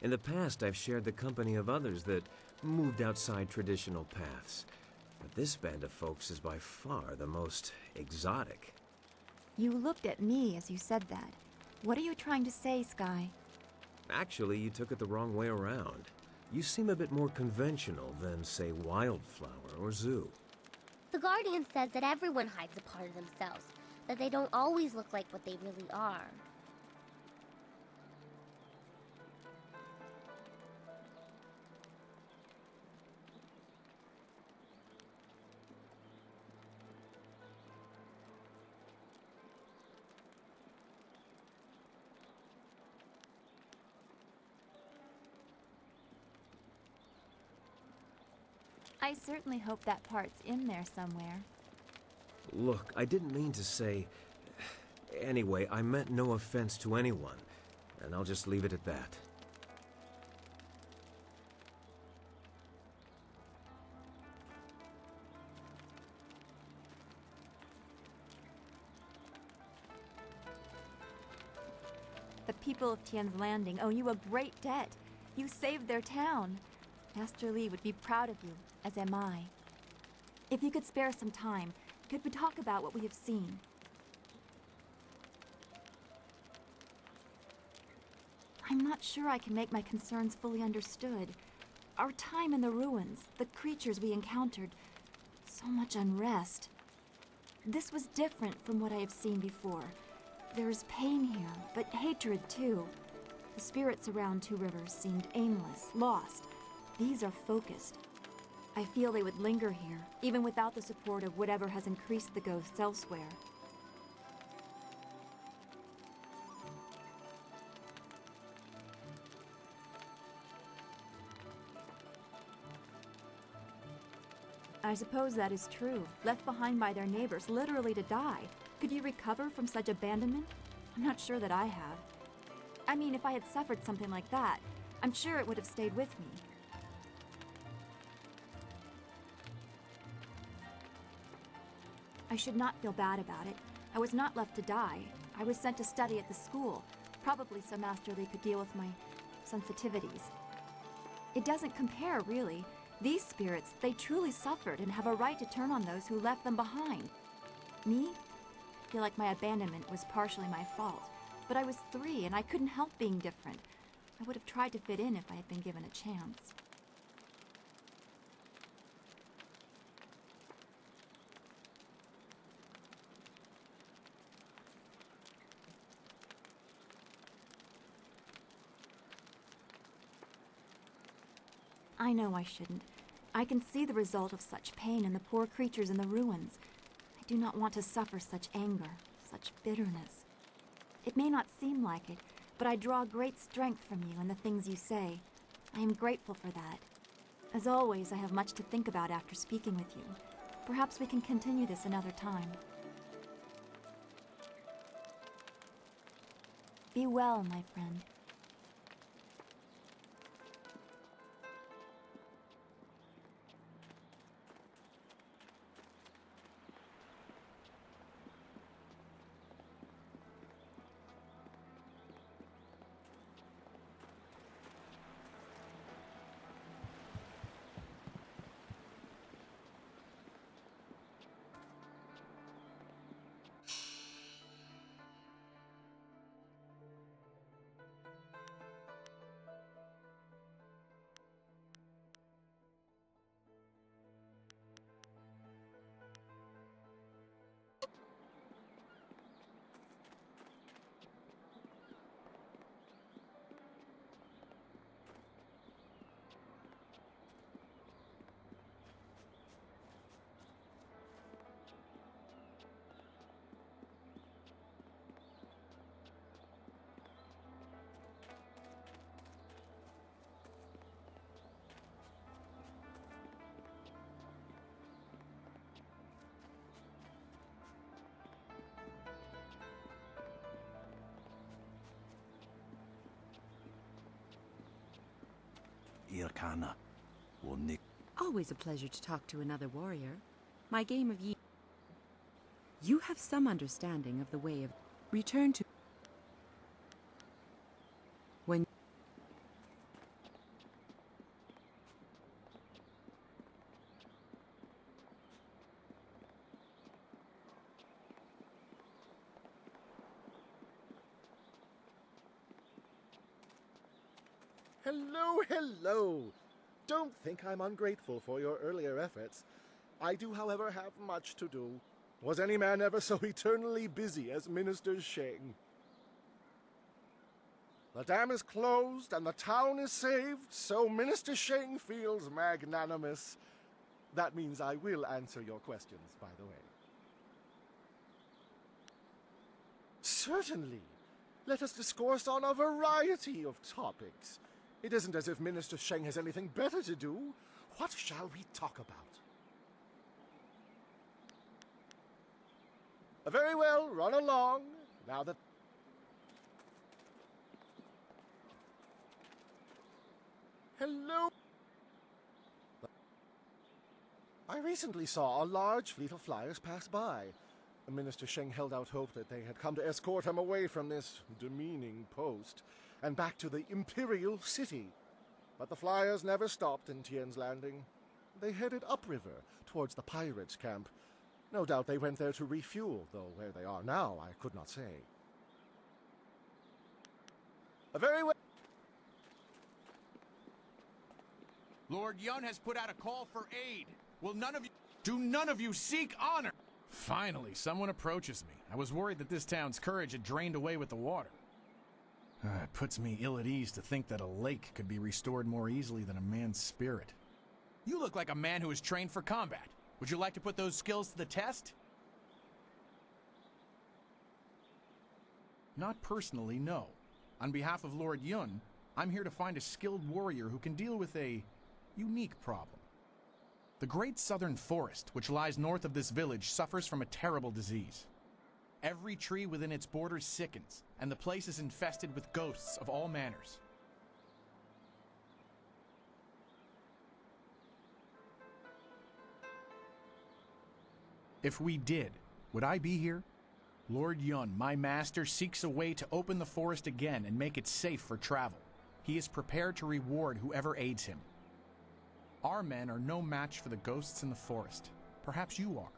In the past, I've shared the company of others that moved outside traditional paths. But this band of folks is by far the most exotic. You looked at me as you said that. What are you trying to say, Sky? Actually, you took it the wrong way around. You seem a bit more conventional than, say, Wildflower or Zoo. The Guardian says that everyone hides a part of themselves, that they don't always look like what they really are. I certainly hope that part's in there somewhere. Look, I didn't mean to say... Anyway, I meant no offense to anyone, and I'll just leave it at that. The people of Tian's Landing owe you a great debt. You saved their town. Master Li would be proud of you, as am I. If you could spare some time, could we talk about what we have seen? I'm not sure I can make my concerns fully understood. Our time in the ruins, the creatures we encountered, so much unrest. This was different from what I have seen before. There is pain here, but hatred too. The spirits around Two Rivers seemed aimless, lost. These are focused. I feel they would linger here, even without the support of whatever has increased the ghosts elsewhere. I suppose that is true. Left behind by their neighbors, literally to die. Could you recover from such abandonment? I'm not sure that I have. I mean, if I had suffered something like that, I'm sure it would have stayed with me. I should not feel bad about it. I was not left to die. I was sent to study at the school, probably so Master Li could deal with my sensitivities. It doesn't compare, really. These spirits, they truly suffered and have a right to turn on those who left them behind. Me? I feel like my abandonment was partially my fault. But I was 3 and I couldn't help being different. I would have tried to fit in if I had been given a chance. I know I shouldn't. I can see the result of such pain in the poor creatures in the ruins. I do not want to suffer such anger, such bitterness. It may not seem like it, but I draw great strength from you and the things you say. I am grateful for that. As always, I have much to think about after speaking with you. Perhaps we can continue this another time. Be well, my friend. Irkana, or Nick. Always a pleasure to talk to another warrior. My game of Yi. You have some understanding of the way of return to when Hello, hello! Don't think I'm ungrateful for your earlier efforts. I do, however, have much to do. Was any man ever so eternally busy as Minister Sheng? The dam is closed and the town is saved, so Minister Sheng feels magnanimous. That means I will answer your questions, by the way. Certainly. Let us discourse on a variety of topics. It isn't as if Minister Sheng has anything better to do. What shall we talk about? Very well, run along. Now that... Hello? I recently saw a large fleet of flyers pass by. Minister Sheng held out hope that they had come to escort him away from this demeaning post and back to the Imperial City. But the flyers never stopped in Tien's Landing. They headed upriver towards the pirates' camp. No doubt they went there to refuel, though where they are now I could not say. Very well. Lord Yun has put out a call for aid. Do none of you seek honor? Finally, someone approaches me. I was worried that this town's courage had drained away with the water. It puts me ill at ease to think that a lake could be restored more easily than a man's spirit. You look like a man who is trained for combat. Would you like to put those skills to the test? Not personally, no. On behalf of Lord Yun, I'm here to find a skilled warrior who can deal with a unique problem. The great southern forest, which lies north of this village, suffers from a terrible disease. Every tree within its borders sickens, and the place is infested with ghosts of all manners. If we did, would I be here? Lord Yun, my master, seeks a way to open the forest again and make it safe for travel. He is prepared to reward whoever aids him. Our men are no match for the ghosts in the forest. Perhaps you are.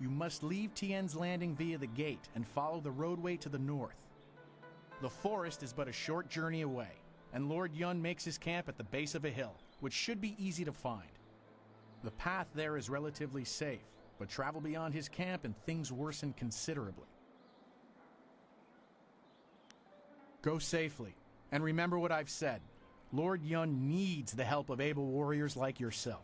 You must leave Tien's Landing via the gate and follow the roadway to the north. The forest is but a short journey away, and Lord Yun makes his camp at the base of a hill, which should be easy to find. The path there is relatively safe, but travel beyond his camp and things worsen considerably. Go safely, and remember what I've said. Lord Yun needs the help of able warriors like yourself.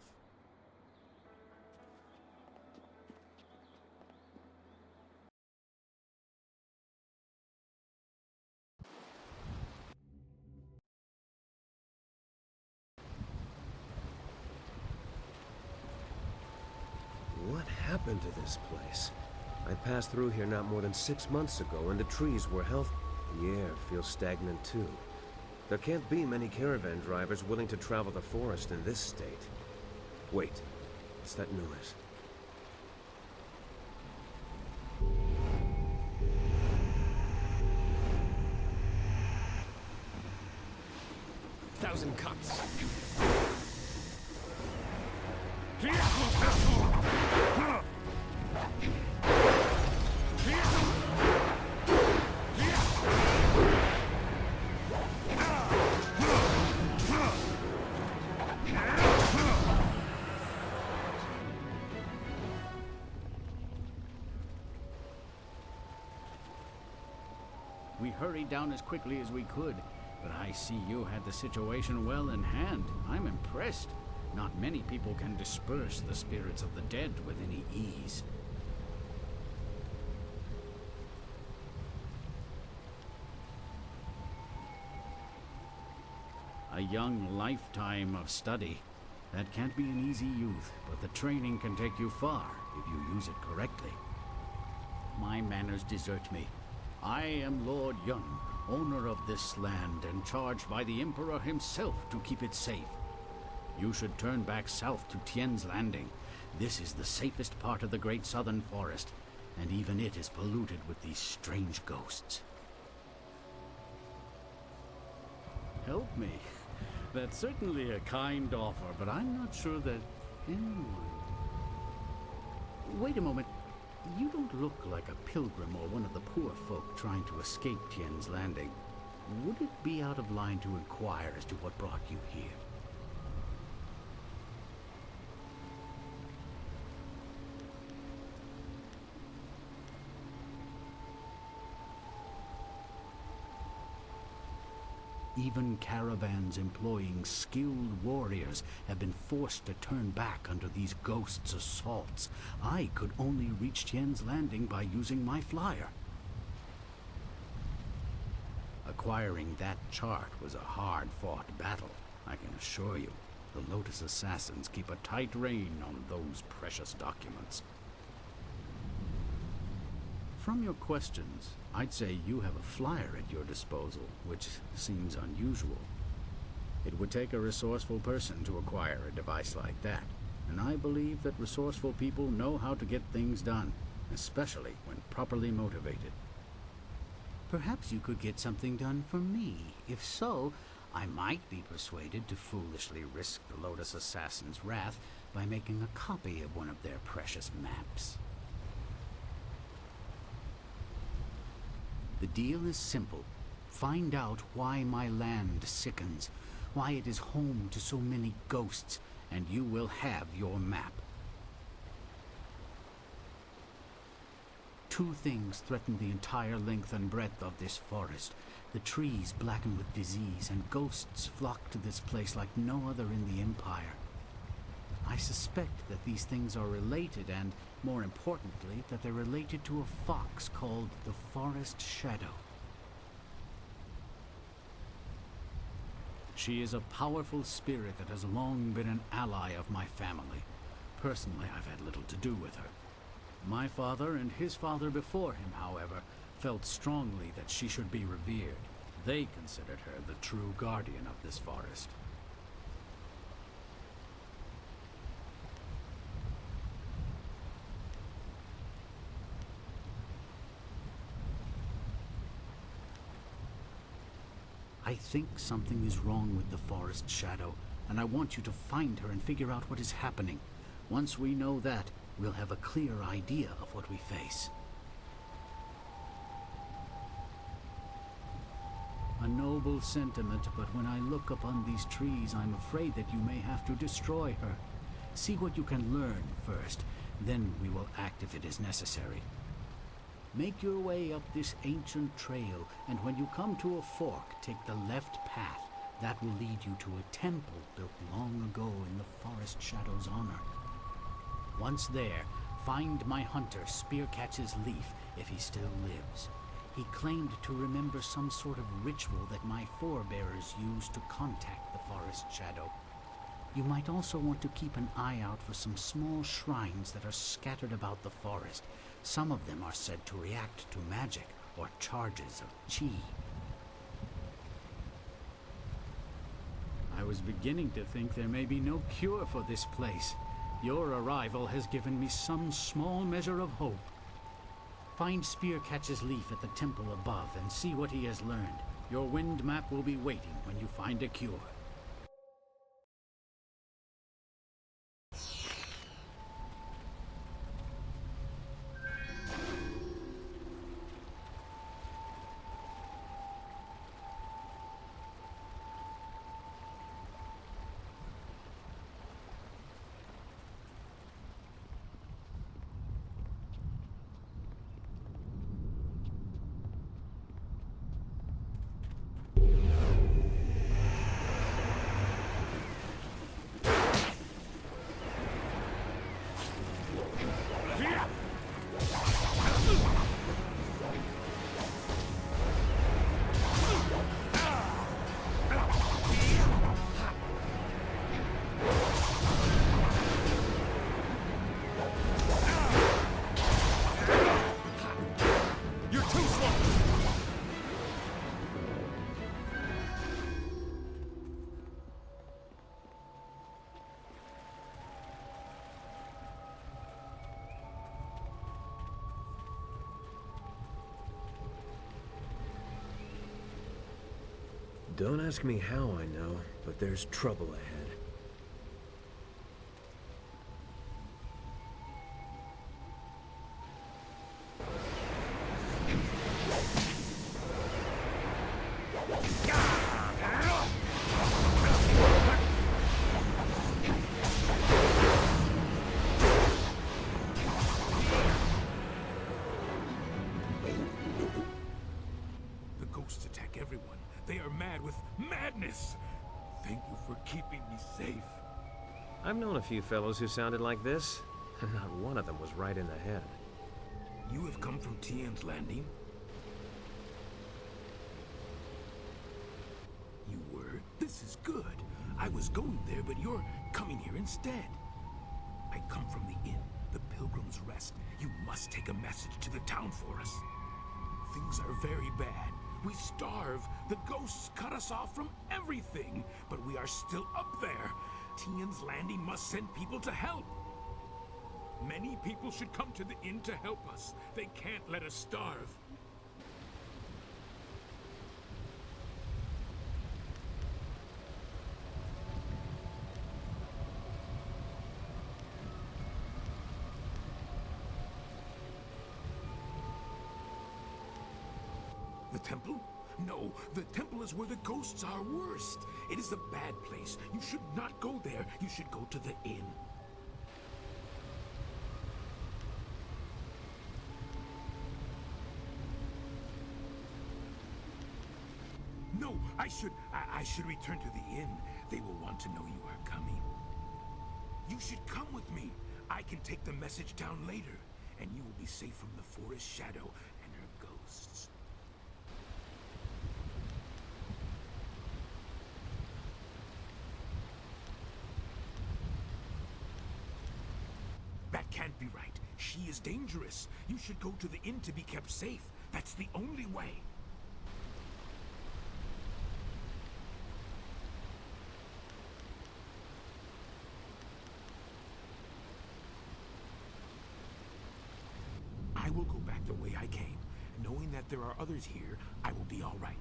What happened to this place? I passed through here not more than 6 months ago, and the trees were healthy. The air feels stagnant, too. There can't be many caravan drivers willing to travel the forest in this state. Wait, what's that noise? Thousand cuts! We hurried down as quickly as we could, but I see you had the situation well in hand. I'm impressed. Not many people can disperse the spirits of the dead with any ease. A young lifetime of study. That can't be an easy youth, but the training can take you far if you use it correctly. My manners desert me. I am Lord Yun, owner of this land and charged by the Emperor himself to keep it safe. You should turn back south to Tien's Landing. This is the safest part of the great southern forest, and even it is polluted with these strange ghosts. Help me. That's certainly a kind offer, but I'm not sure that anyone... Wait a moment. You don't look like a pilgrim or one of the poor folk trying to escape Tien's Landing. Would it be out of line to inquire as to what brought you here? Even caravans employing skilled warriors have been forced to turn back under these ghosts' assaults. I could only reach Tien's Landing by using my flyer. Acquiring that chart was a hard-fought battle, I can assure you. The Lotus Assassins keep a tight rein on those precious documents. From your questions, I'd say you have a flyer at your disposal, which seems unusual. It would take a resourceful person to acquire a device like that, and I believe that resourceful people know how to get things done, especially when properly motivated. Perhaps you could get something done for me. If so, I might be persuaded to foolishly risk the Lotus Assassin's wrath by making a copy of one of their precious maps. The deal is simple. Find out why my land sickens, why it is home to so many ghosts, and you will have your map. Two things threaten the entire length and breadth of this forest. The trees blackened with disease, and ghosts flock to this place like no other in the Empire. I suspect that these things are related, and, more importantly, that they're related to a fox called the Forest Shadow. She is a powerful spirit that has long been an ally of my family. Personally, I've had little to do with her. My father and his father before him, however, felt strongly that she should be revered. They considered her the true guardian of this forest. I think something is wrong with the Forest Shadow, and I want you to find her and figure out what is happening. Once we know that, we'll have a clear idea of what we face. A noble sentiment, but when I look upon these trees, I'm afraid that you may have to destroy her. See what you can learn first, then we will act if it is necessary. Make your way up this ancient trail, and when you come to a fork, take the left path. That will lead you to a temple built long ago in the Forest Shadow's honor. Once there, find my hunter Spearcatch's Leaf, if he still lives. He claimed to remember some sort of ritual that my forebears used to contact the Forest Shadow. You might also want to keep an eye out for some small shrines that are scattered about the forest. Some of them are said to react to magic or charges of chi. I was beginning to think there may be no cure for this place. Your arrival has given me some small measure of hope. Find Spearcatch's Leaf at the temple above and see what he has learned. Your wind map will be waiting when you find a cure. Don't ask me how I know, but there's trouble ahead. everyone. They are mad with madness. Thank you for keeping me safe. I've known a few fellows who sounded like this, and not one of them was right in the head. You have come from Tian's Landing? You were? This is good. I was going there, but you're coming here instead. I come from the inn, the Pilgrim's Rest. You must take a message to the town for us. Things are very bad. We starve. The ghosts cut us off from everything. But we are still up there. Tian's Landing must send people to help. Many people should come to the inn to help us. They can't let us starve. The temple? No, the temple is where the ghosts are worst. It is a bad place. You should not go there. You should go to the inn. No, I should return to the inn. They will want to know you are coming. You should come with me. I can take the message down later, and you will be safe from the forest shadow and her ghosts. That can't be right. She is dangerous. You should go to the inn to be kept safe. That's the only way. I will go back the way I came. Knowing that there are others here, I will be all right.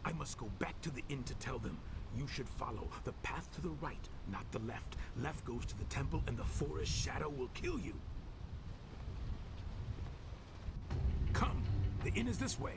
I must go back to the inn to tell them. You should follow the path to the right, not the left. Left goes to the temple, and the forest shadow will kill you. Come, the inn is this way.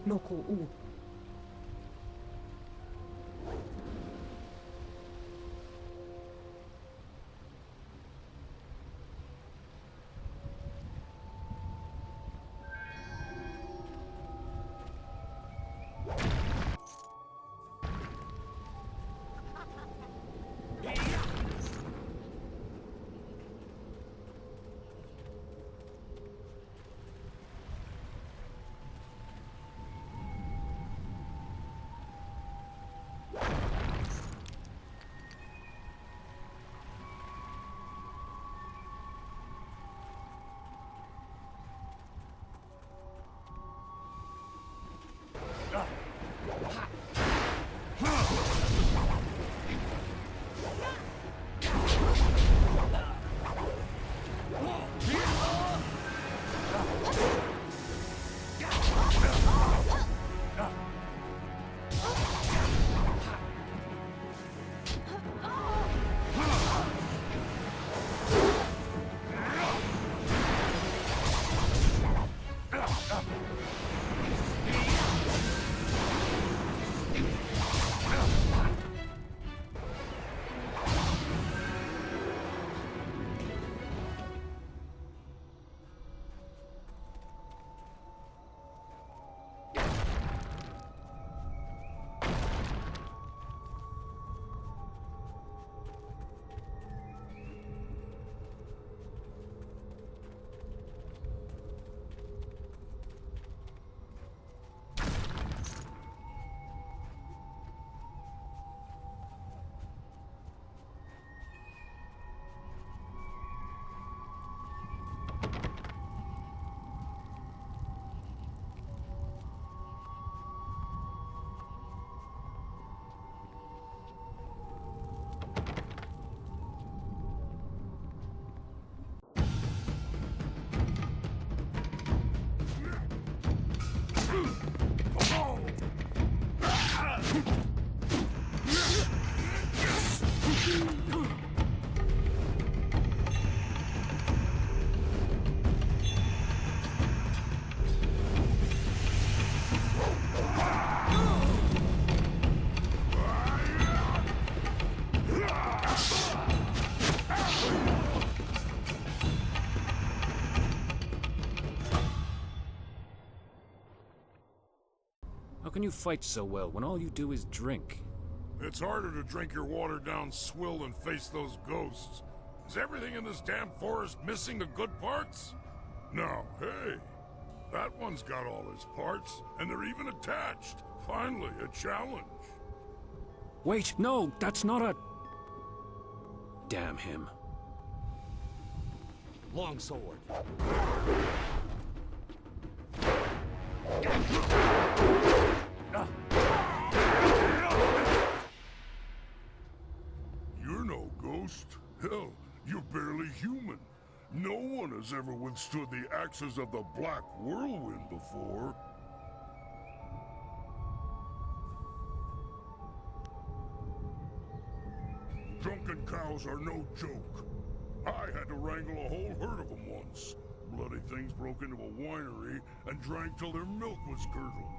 No ko u. can you fight so well when all you do is drink? It's harder to drink your watered-down swill than face those ghosts. Is everything in this damn forest missing the good parts? No, hey. That one's got all his parts, and they're even attached. Finally, a challenge. Wait, no, that's not a... Damn him. Longsword. You're no ghost. Hell, you're barely human. No one has ever withstood the axes of the Black Whirlwind before. Drunken cows are no joke. I had to wrangle a whole herd of them once. Bloody things broke into a winery and drank till their milk was curdled.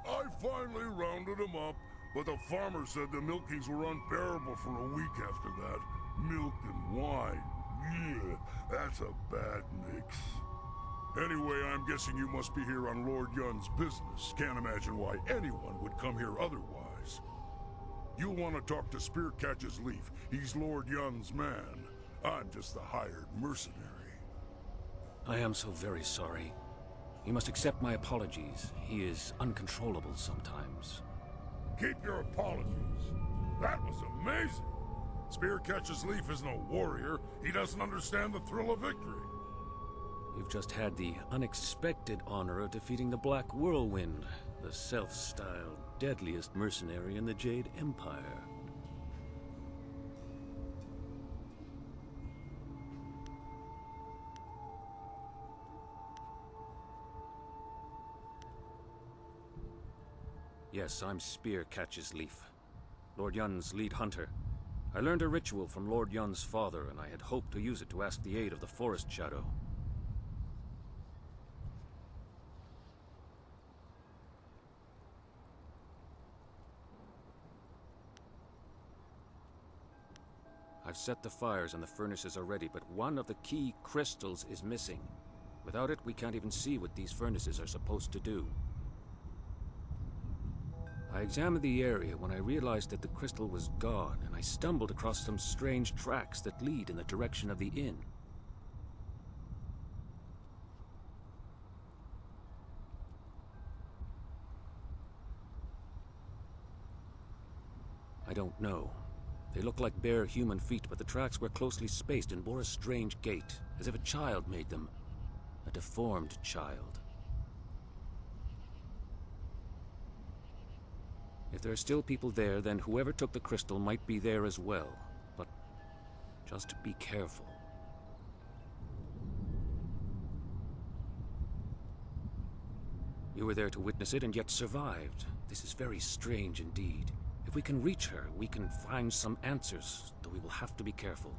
I finally rounded them up, but the farmer said the milkings were unbearable for a week after that. Milk and wine. Yeah, that's a bad mix. Anyway, I'm guessing you must be here on Lord Yun's business. Can't imagine why anyone would come here otherwise. You'll want to talk to Spearcatch's Leaf. He's Lord Yun's man. I'm just the hired mercenary. I am so very sorry. You must accept my apologies. He is uncontrollable sometimes. Keep your apologies. That was amazing. Spearcatch's Leaf is no warrior. He doesn't understand the thrill of victory. You've just had the unexpected honor of defeating the Black Whirlwind, the self-styled deadliest mercenary in the Jade Empire. Yes, I'm Spearcatch's Leaf, Lord Yun's lead hunter. I learned a ritual from Lord Yun's father, and I had hoped to use it to ask the aid of the Forest Shadow. I've set the fires and the furnaces are ready, but one of the key crystals is missing. Without it, we can't even see what these furnaces are supposed to do. I examined the area when I realized that the crystal was gone, and I stumbled across some strange tracks that lead in the direction of the inn. I don't know. They look like bare human feet, but the tracks were closely spaced and bore a strange gait, as if a child made them. A deformed child. If there are still people there, then whoever took the crystal might be there as well. But just be careful. You were there to witness it and yet survived. This is very strange indeed. If we can reach her, we can find some answers, though we will have to be careful.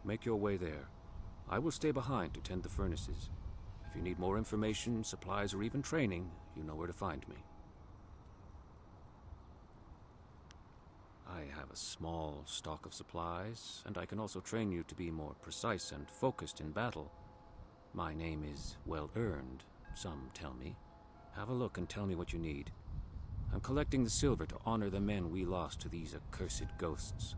Make your way there. I will stay behind to tend the furnaces. If you need more information, supplies, or even training, you know where to find me. I have a small stock of supplies, and I can also train you to be more precise and focused in battle. My name is well earned, some tell me. Have a look and tell me what you need. I'm collecting the silver to honor the men we lost to these accursed ghosts.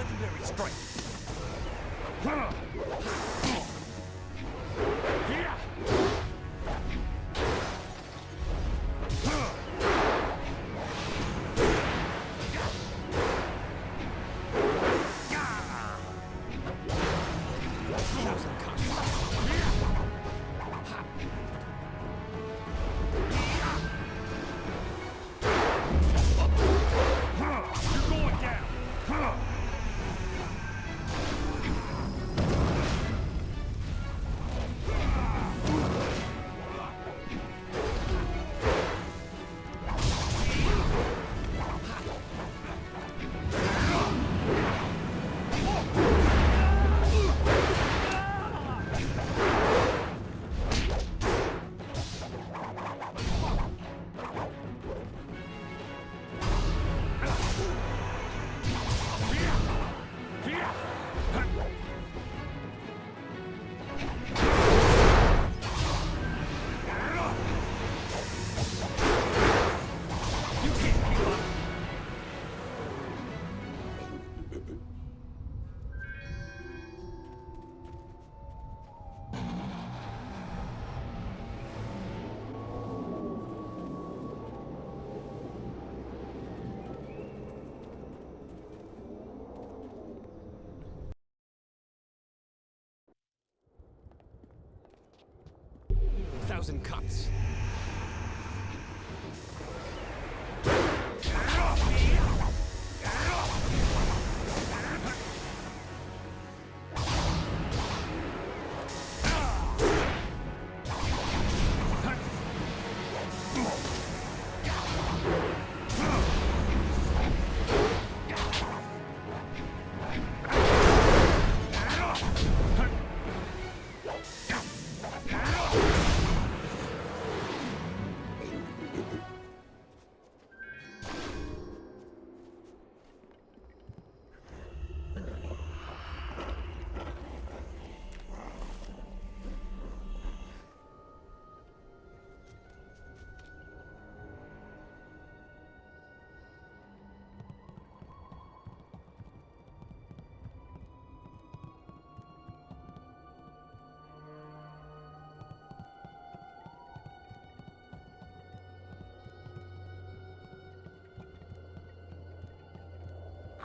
legendary strength. Thousand cuts.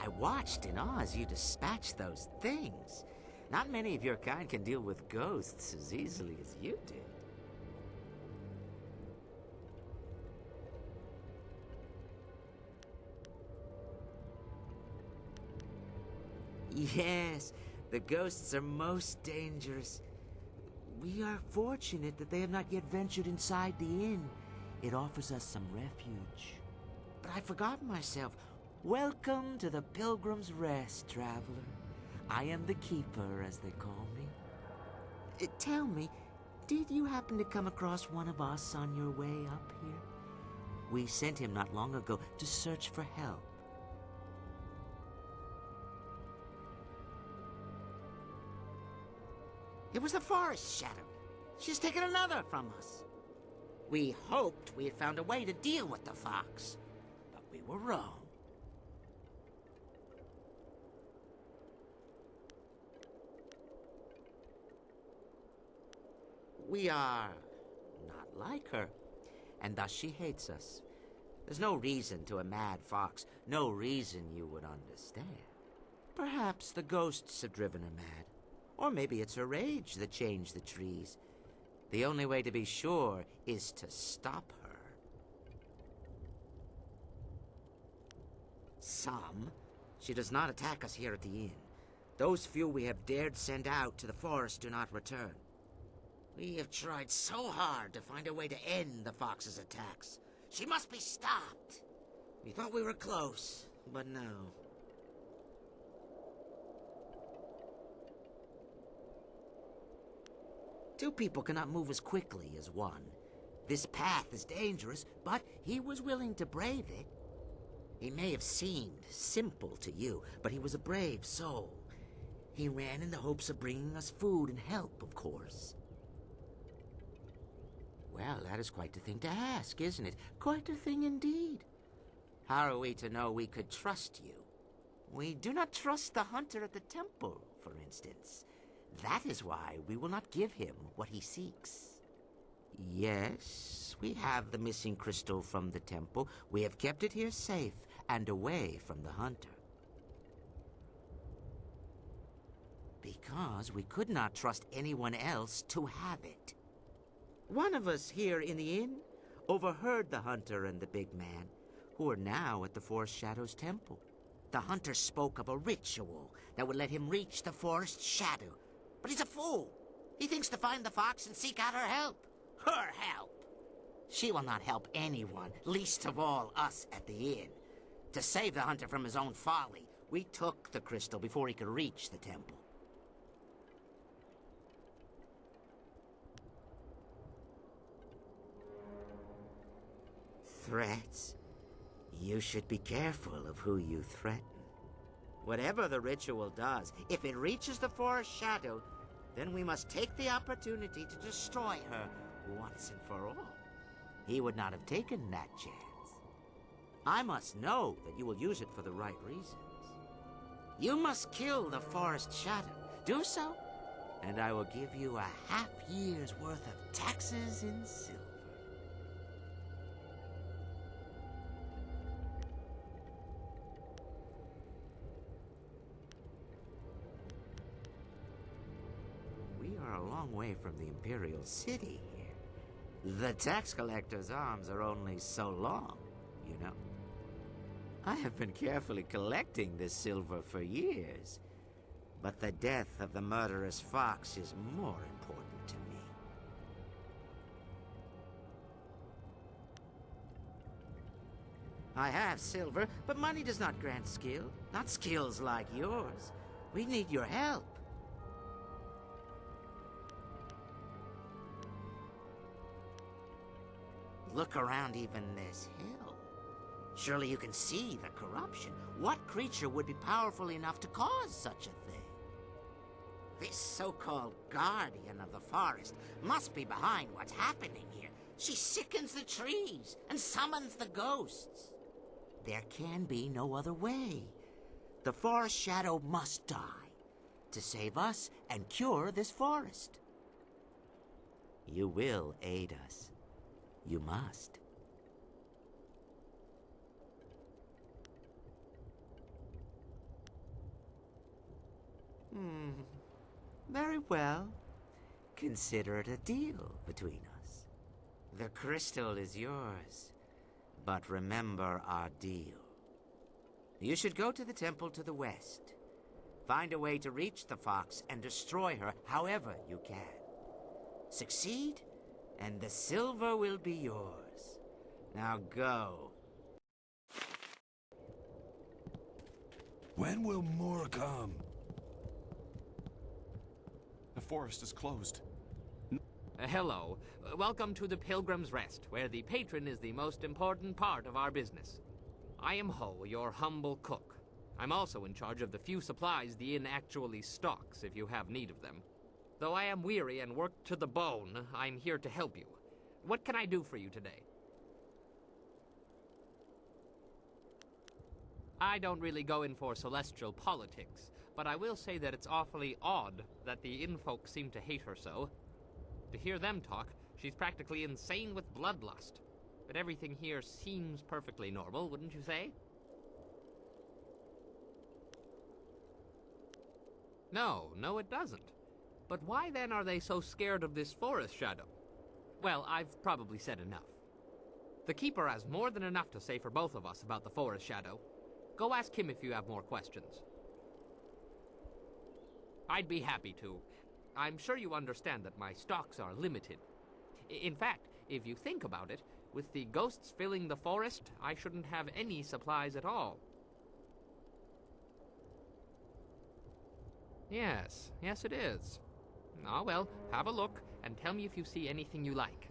I watched in awe as you dispatched those things. Not many of your kind can deal with ghosts as easily as you did. Yes, the ghosts are most dangerous. We are fortunate that they have not yet ventured inside the inn. It offers us some refuge. But I forgot myself. Welcome to the Pilgrim's Rest, traveler. I am the Keeper, as they call me. Tell me, did you happen to come across one of us on your way up here? We sent him not long ago to search for help. It was the Forest Shadow. She's taken another from us. We hoped we had found a way to deal with the fox, but we were wrong. We are not like her, and thus she hates us. There's no reason to a mad fox, no reason you would understand. Perhaps the ghosts have driven her mad, or maybe it's her rage that changed the trees. The only way to be sure is to stop her. Some. She does not attack us here at the inn. Those few we have dared send out to the forest do not return. We have tried so hard to find a way to end the fox's attacks. She must be stopped. We thought we were close, but no. Two people cannot move as quickly as one. This path is dangerous, but he was willing to brave it. He may have seemed simple to you, but he was a brave soul. He ran in the hopes of bringing us food and help, of course. Well, that is quite a thing to ask, isn't it? Quite a thing indeed. How are we to know we could trust you? We do not trust the hunter at the temple, for instance. That is why we will not give him what he seeks. Yes, we have the missing crystal from the temple. We have kept it here safe and away from the hunter. Because we could not trust anyone else to have it. One of us here in the inn overheard the hunter and the big man, who are now at the Forest Shadow's temple. The hunter spoke of a ritual that would let him reach the Forest Shadow. But he's a fool. He thinks to find the fox and seek out her help. Her help! She will not help anyone, least of all us at the inn. To save the hunter from his own folly, we took the crystal before he could reach the temple. Threats? You should be careful of who you threaten. Whatever the ritual does, if it reaches the Forest Shadow, then we must take the opportunity to destroy her once and for all. He would not have taken that chance. I must know that you will use it for the right reasons. You must kill the Forest Shadow. Do so, and I will give you a half-year's worth of taxes in silver. We are a long way from the Imperial City here. The tax collector's arms are only so long, you know. I have been carefully collecting this silver for years, but the death of the murderous fox is more important to me. I have silver, but money does not grant skill. Not skills like yours. We need your help. Look around even this hill. Surely you can see the corruption. What creature would be powerful enough to cause such a thing? This so-called guardian of the forest must be behind what's happening here. She sickens the trees and summons the ghosts. There can be no other way. The Forest Shadow must die to save us and cure this forest. You will aid us. You must. Very well. Consider it a deal between us. The crystal is yours, but remember our deal. You should go to the temple to the west. Find a way to reach the fox and destroy her however you can. Succeed, and the silver will be yours. Now go. When will more come? The forest is closed. Hello. Welcome to the Pilgrim's Rest, where the patron is the most important part of our business. I am Ho, your humble cook. I'm also in charge of the few supplies the inn actually stocks, if you have need of them. Though I am weary and worked to the bone, I'm here to help you. What can I do for you today? I don't really go in for celestial politics, but I will say that it's awfully odd that the inn folk seem to hate her so. To hear them talk, she's practically insane with bloodlust. But everything here seems perfectly normal, wouldn't you say? No, it doesn't. But why then are they so scared of this Forest Shadow? Well, I've probably said enough. The Keeper has more than enough to say for both of us about the Forest Shadow. Go ask him if you have more questions. I'd be happy to. I'm sure you understand that my stocks are limited. In fact, if you think about it, with the ghosts filling the forest, I shouldn't have any supplies at all. Yes it is. Ah, well, have a look, and tell me if you see anything you like.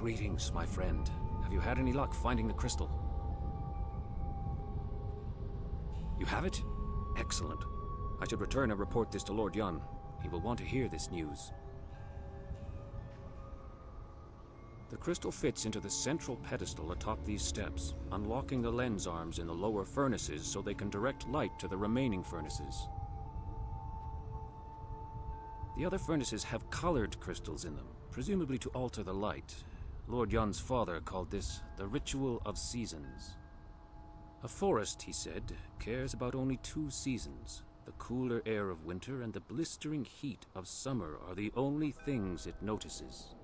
Greetings, my friend. Have you had any luck finding the crystal? You have it? Excellent. I should return and report this to Lord Yun. He will want to hear this news. The crystal fits into the central pedestal atop these steps, unlocking the lens arms in the lower furnaces so they can direct light to the remaining furnaces. The other furnaces have colored crystals in them, presumably to alter the light. Lord Yun's father called this the Ritual of Seasons. A forest, he said, cares about only 2 seasons. The cooler air of winter and the blistering heat of summer are the only things it notices.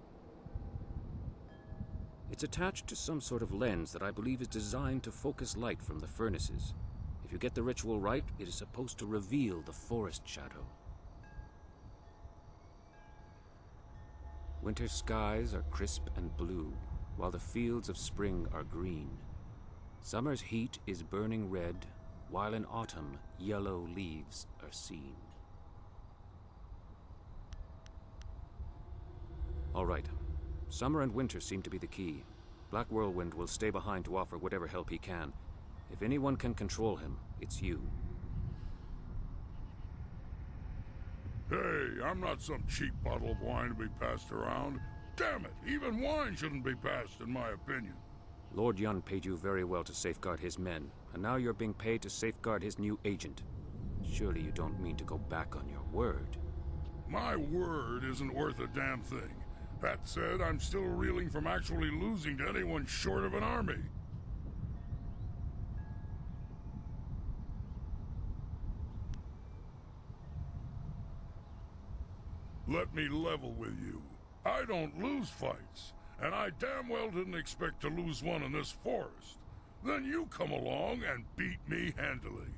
It's attached to some sort of lens that I believe is designed to focus light from the furnaces. If you get the ritual right, it is supposed to reveal the forest shadow. Winter skies are crisp and blue, while the fields of spring are green. Summer's heat is burning red, while in autumn, yellow leaves are seen. All right. Summer and winter seem to be the key. Black Whirlwind will stay behind to offer whatever help he can. If anyone can control him, it's you. Hey, I'm not some cheap bottle of wine to be passed around. Damn it, even wine shouldn't be passed, in my opinion. Lord Yun paid you very well to safeguard his men, and now you're being paid to safeguard his new agent. Surely you don't mean to go back on your word. My word isn't worth a damn thing. That said, I'm still reeling from actually losing to anyone short of an army. Let me level with you. I don't lose fights, and I damn well didn't expect to lose one in this forest. Then you come along and beat me handily.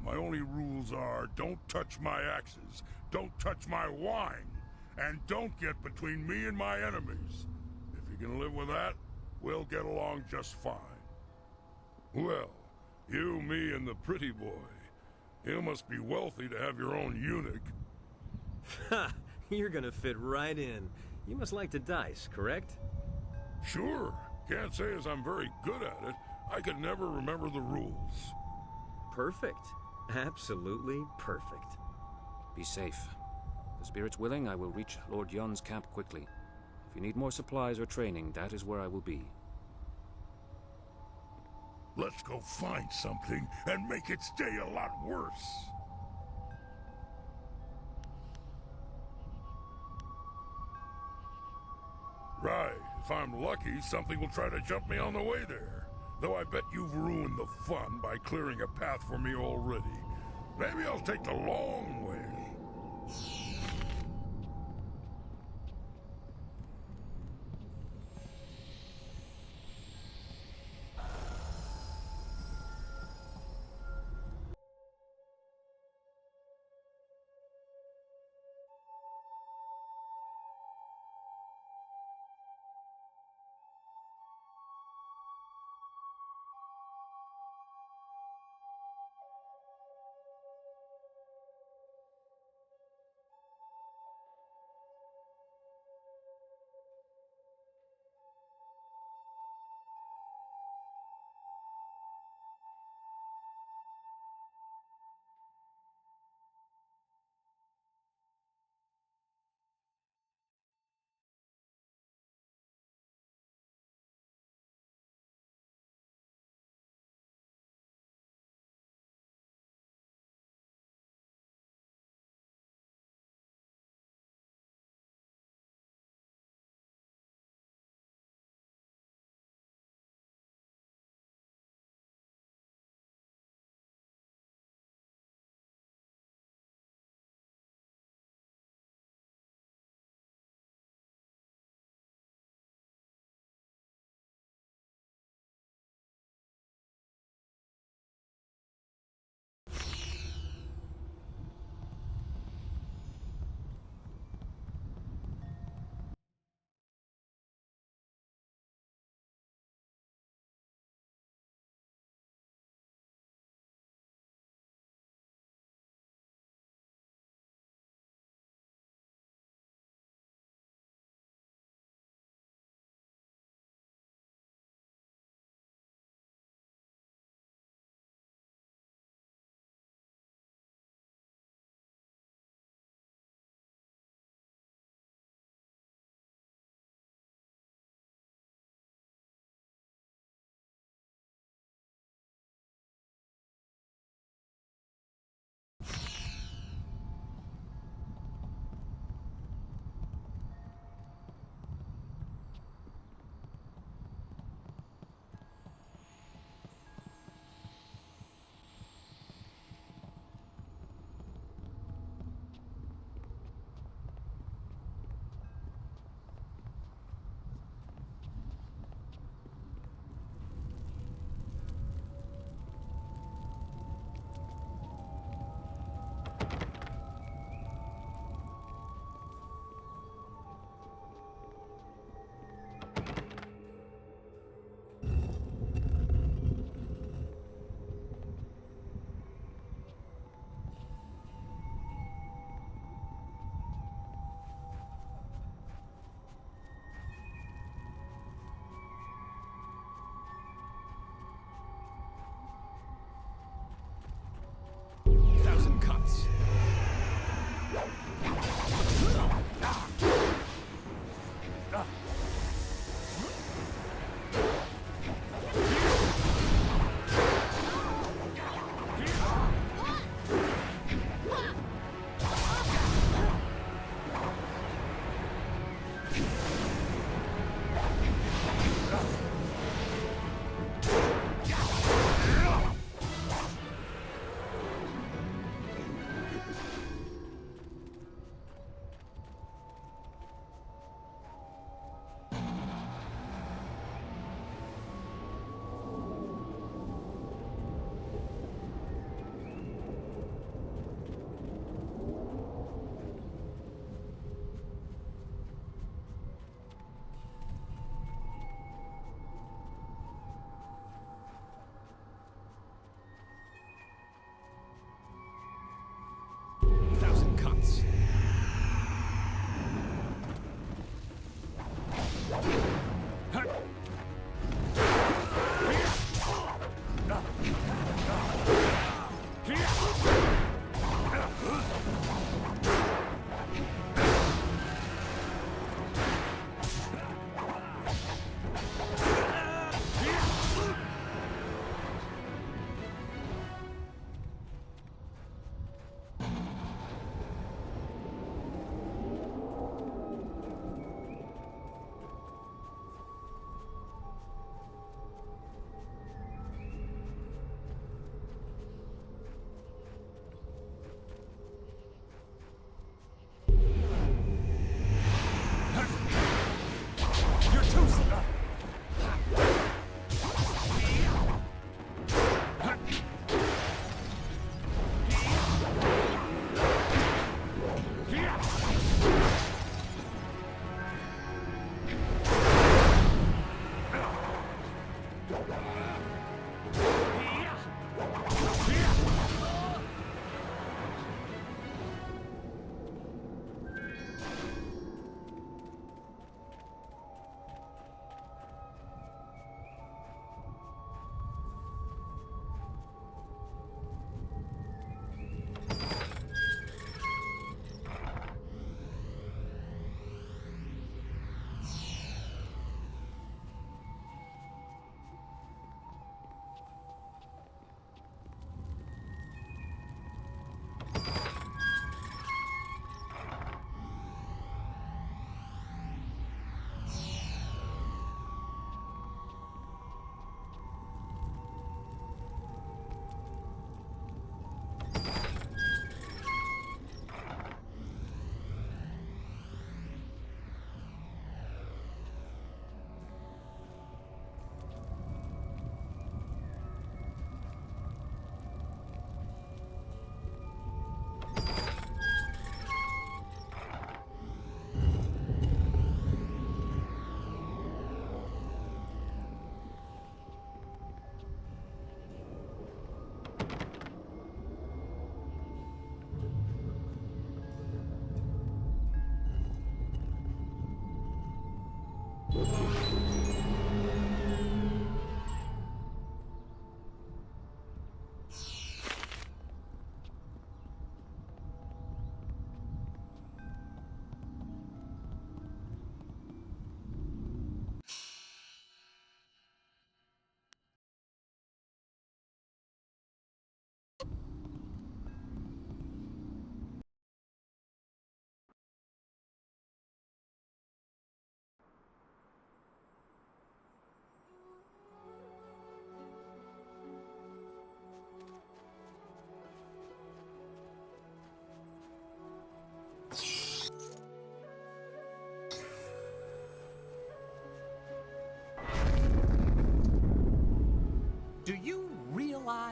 My only rules are, don't touch my axes, don't touch my wine, and don't get between me and my enemies. If you can live with that, we'll get along just fine. Well, you, me, and the pretty boy. You must be wealthy to have your own eunuch. Ha! You're gonna fit right in. You must like to dice, correct? Sure. Can't say as I'm very good at it. I could never remember the rules. Perfect. Absolutely perfect. Be safe. The spirit's willing, I will reach Lord Yun's camp quickly. If you need more supplies or training, that is where I will be. Let's go find something and make it stay a lot worse. Right. If I'm lucky, something will try to jump me on the way there. Though I bet you've ruined the fun by clearing a path for me already. Maybe I'll take the long way.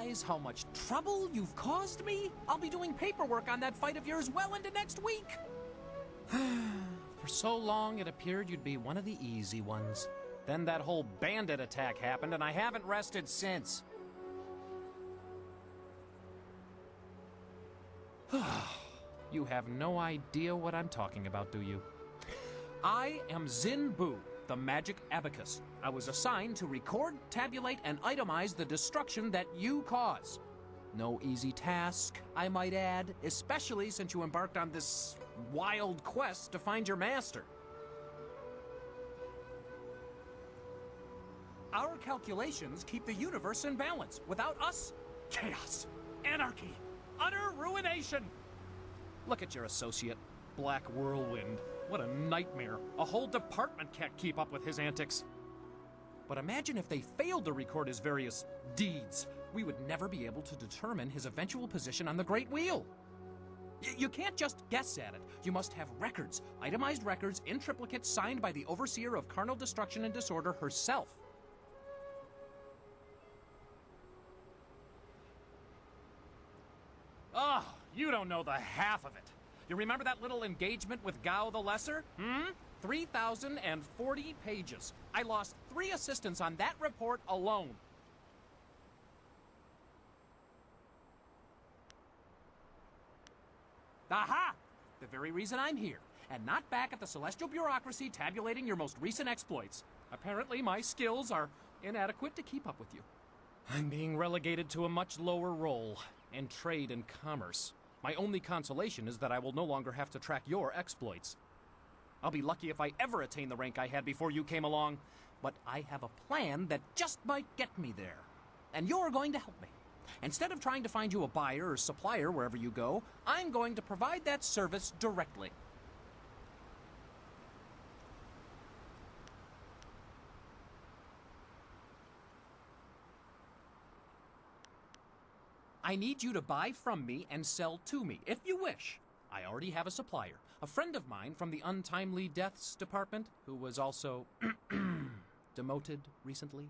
realize how much trouble you've caused me? I'll be doing paperwork on that fight of yours well into next week. For so long, it appeared you'd be one of the easy ones. Then that whole bandit attack happened, and I haven't rested since. You have no idea what I'm talking about, do you? I am Zin Bu, the magic abacus. I was assigned to record, tabulate, and itemize the destruction that you cause. No easy task, I might add, especially since you embarked on this wild quest to find your master. Our calculations keep the universe in balance. Without us, chaos, anarchy, utter ruination. Look at your associate, Black Whirlwind. What a nightmare. A whole department can't keep up with his antics. But imagine if they failed to record his various deeds. We would never be able to determine his eventual position on the Great Wheel. You can't just guess at it. You must have records, itemized records in triplicate signed by the Overseer of Carnal Destruction and Disorder herself. Oh, you don't know the half of it. You remember that little engagement with Gao the Lesser? 3,040 pages. I lost 3 assistants on that report alone. Aha! The very reason I'm here, and not back at the Celestial Bureaucracy tabulating your most recent exploits. Apparently, my skills are inadequate to keep up with you. I'm being relegated to a much lower role in trade and commerce. My only consolation is that I will no longer have to track your exploits. I'll be lucky if I ever attain the rank I had before you came along, but I have a plan that just might get me there. And you're going to help me. Instead of trying to find you a buyer or supplier wherever you go, I'm going to provide that service directly. I need you to buy from me and sell to me, if you wish. I already have a supplier, a friend of mine from the Untimely Deaths Department, who was also demoted recently.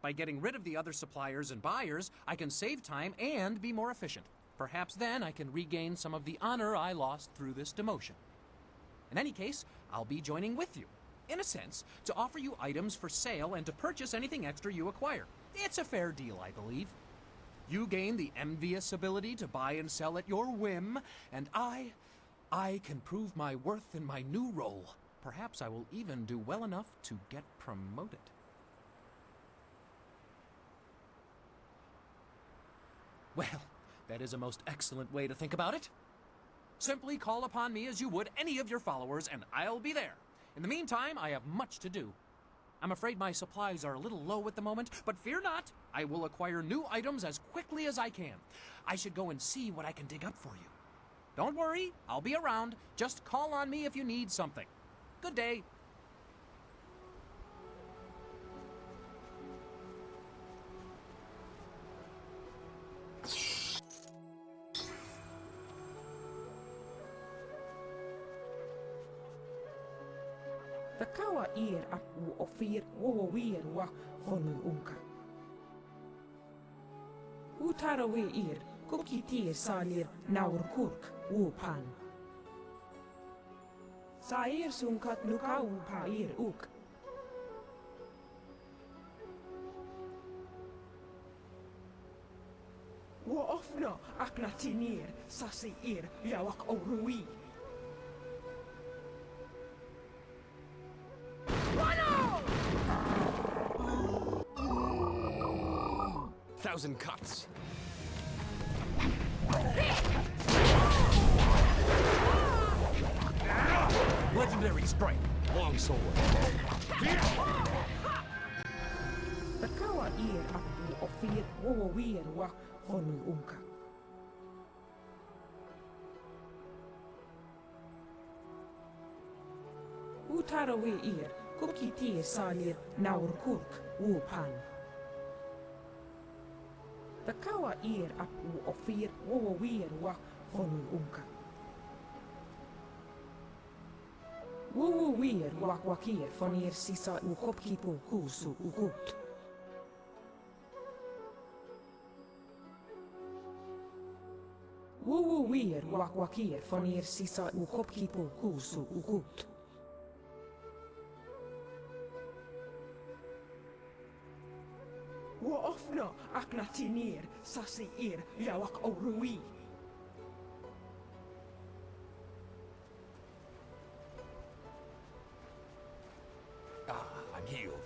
By getting rid of the other suppliers and buyers, I can save time and be more efficient. Perhaps then I can regain some of the honor I lost through this demotion. In any case, I'll be joining with you, in a sense, to offer you items for sale and to purchase anything extra you acquire. It's a fair deal, I believe. You gain the envious ability to buy and sell at your whim, and I can prove my worth in my new role. Perhaps I will even do well enough to get promoted. Well, that is a most excellent way to think about it. Simply call upon me as you would any of your followers, and I'll be there. In the meantime, I have much to do. I'm afraid my supplies are a little low at the moment, but fear not, I will acquire new items as quickly as I can. I should go and see what I can dig up for you. Don't worry, I'll be around. Just call on me if you need something. Good day. Takawa ir apu ofir wowir wa fonu unka. Utarawe ir kukiti salir naur kurk wupan. Sair sunkat nukau pa ir uk. Wo ofno aknatinir sasi ir yawak orui. 1,000 cuts. Legendary strike, longsword. Takawa ir apu ofir wowir wa fonu unka. Utarawe ir kukiti salir naur kurk wupan. Takawa ir apu ofir wowir wa fonu unka. Wowir wa wakir fonir sisa ukopkipu kusu ukut. Wuwuir wakwakir fonir sisa ukopkipo kusu ukut. Woofno aknatinir sasi ir yawak orui. I'm healed.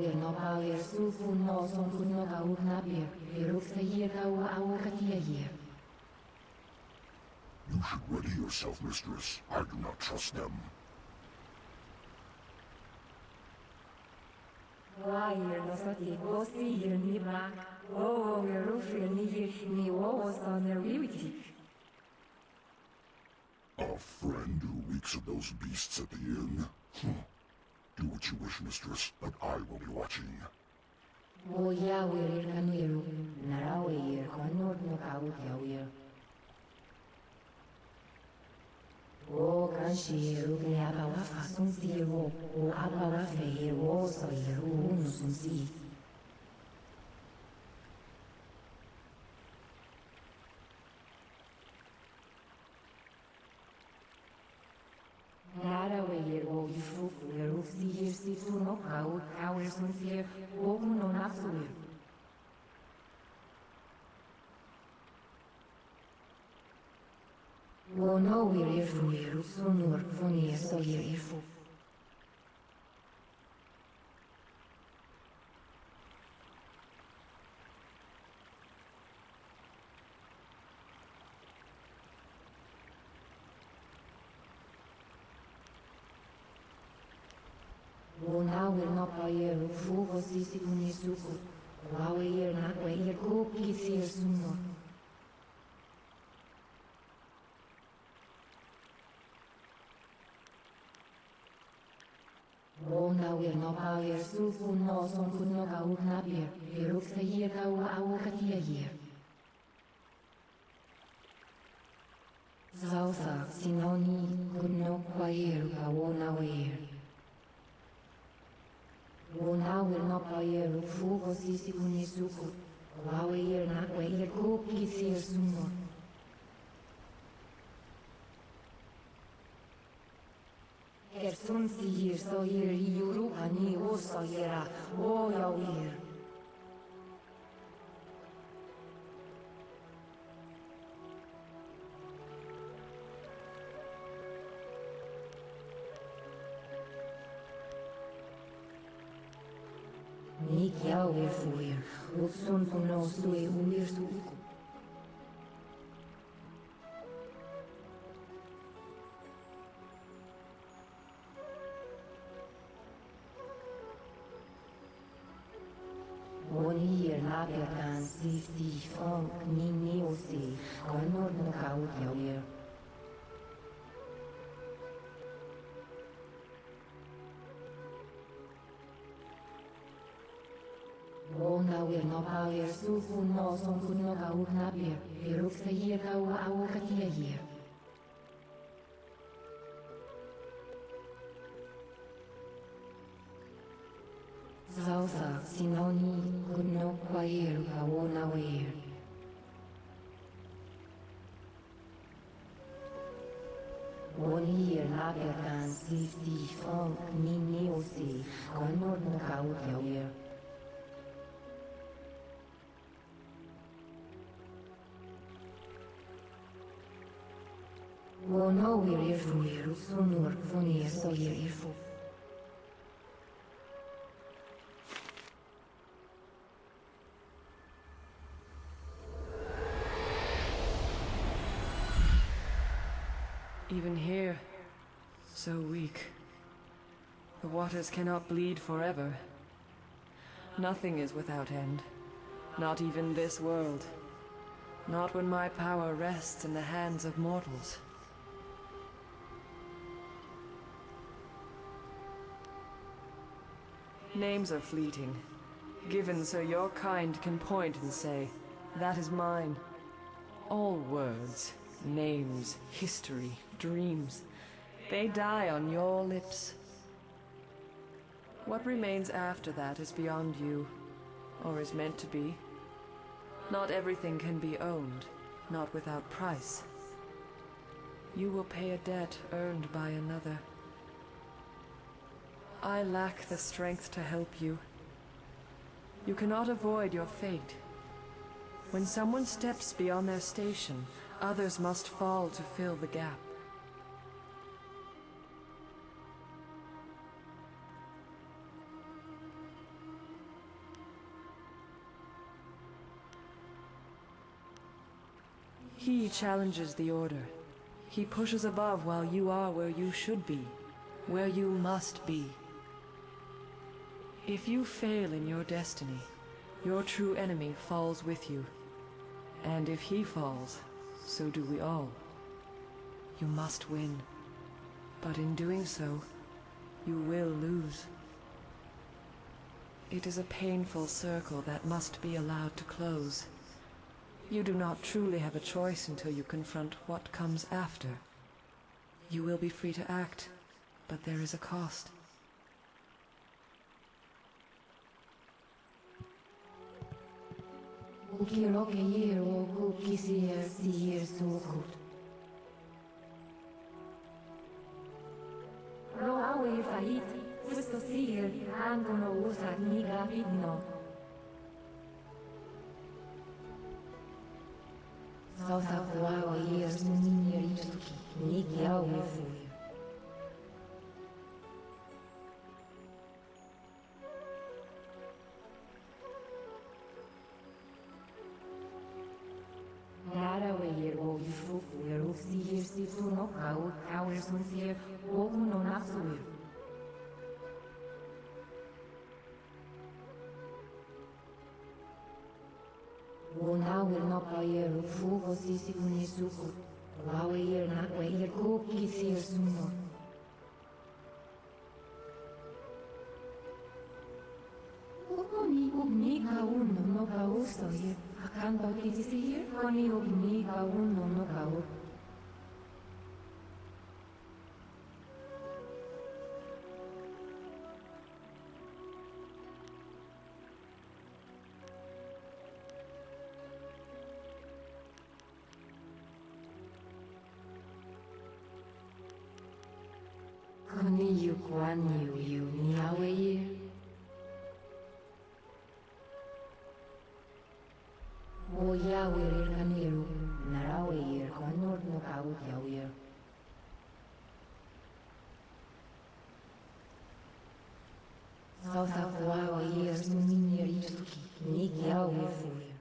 We're no power, Sufu no son could no go nappier. He looks a year go a year. You should ready yourself, mistress. I do not trust them. Why you're no sati, go see you nibra. Oh, we're roofing me, was on the riveting. A friend who reeks of those beasts at the inn. Do what you wish, mistress, but I will be watching. Oh, yeah, we're in Kanu. Narawe, you're Kanu, no out, yeah, O Kanshiro, que abawa façon zero, o abawa feiro, so hero, no sunsi. Nara way o ifu, hero, see to no how is sincere, o no natsu. O no, we're here, sunur, funny, so here, ifu. O now will not buy a full, was this in his suku. Wawe na we go kisir suno. Ona wir no power sufu no son kunno ka ukna bir. Hiruk se ye ka u au katia ye. Zausa sinoni kunno kwair ka wona weir. Wona wir no power fugo sisi kunisuku. Wawe na we go kisir suno. Kersun sihir sohir yuru ani o sohira o yawir. Nik yawir fuir, utsun puno sui uir suku. Hier nagertan si fong ni osi konor no kaut yawir. Ona wir no power sufu no son kunno kaut nabir. Hiruk se hier kau au katia hier. Zausa sinoni kunno kwair ka wona weir. Hier nagertan si fong ni osi konor no kaut yawir. Wono wir irfu iru sunur funir sohir irfu. Even here, so weak. The waters cannot bleed forever. Nothing is without end. Not even this world. Not when my power rests in the hands of mortals. Names are fleeting, given so your kind can point and say, that is mine. All words, names, history, dreams, they die on your lips. What remains after that is beyond you, or is meant to be. Not everything can be owned, not without price. You will pay a debt earned by another. I lack the strength to help you. You cannot avoid your fate. When someone steps beyond their station, others must fall to fill the gap. He challenges the order. He pushes above while you are where you should be, where you must be. If you fail in your destiny, your true enemy falls with you. And if he falls, so do we all. You must win. But in doing so, you will lose. It is a painful circle that must be allowed to close. You do not truly have a choice until you confront what comes after. You will be free to act, but there is a cost. now will not buy your fugo sisi unisuku. Wawe year not way your cookie see suno. Koni ugnika uno no kausto here. Akan bautisi here. Koni ugnika uno no kau. Koni you kwan you ni awe year. O Yahweh Kaniru, Narawe, Konor no Kau Yahweh. South of Wawa years to Minir Yusuki, Nik Yahweh for you.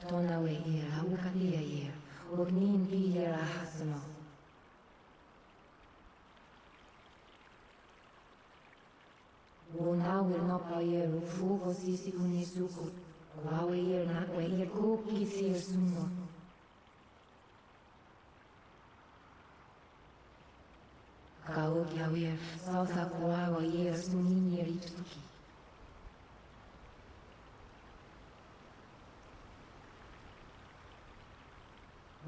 Tonawe year, Haukatia year, Ognin year Ahasano. Now will not buy your fugo sisi unisuku. Wawe year not way your cookie see suno. Kau Yahweh, South of Wawa years to Minir Yusuki.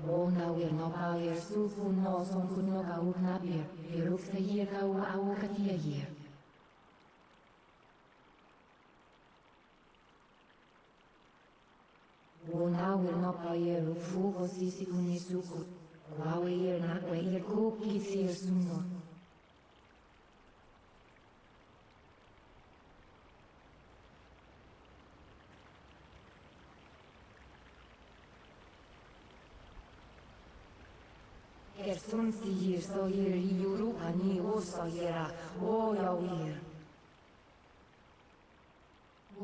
Now will not buy your sufu no son could no kau napir. Your looks a year kau awakatia year. Now will not buy your fugo sisi unisuku. Wawe year not way your cookie see suno. Gersun si year so year yuru ani osa yera o yawir.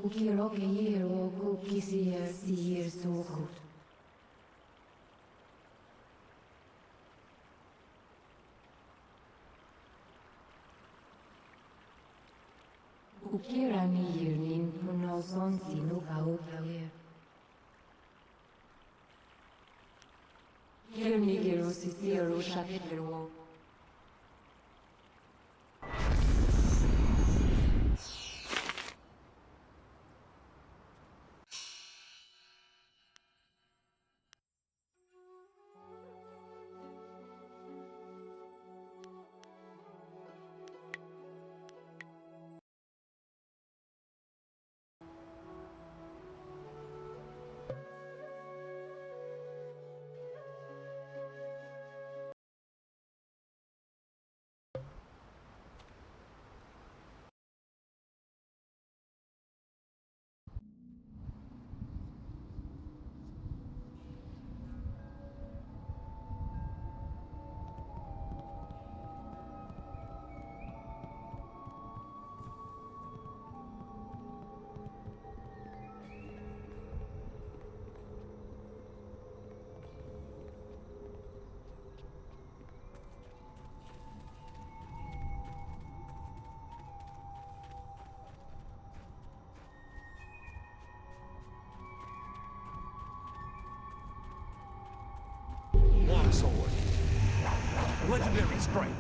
Ukiro ke year o cookie si year so good. Ukira ni year nin puno son si no kau yawir. Here ni gero si year shaketerwo. Longsword. Legendary strike.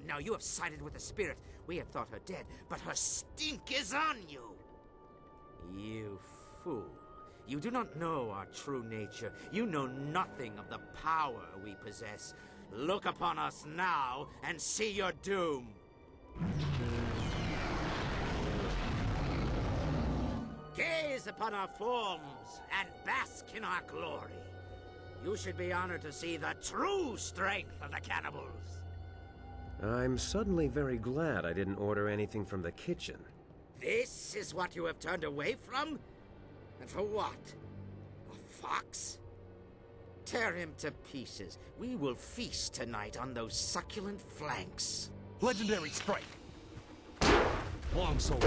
No, you have sided with the spirit. We had thought her dead, but her stink is on you. You fool. You do not know our true nature. You know nothing of the power we possess. Look upon us now and see your doom. Gaze upon our forms and bask in our glory. You should be honored to see the true strength of the cannibals. I'm suddenly very glad I didn't order anything from the kitchen. This is what you have turned away from? And for what? A fox? Tear him to pieces. We will feast tonight on those succulent flanks. Legendary strike. Longsword.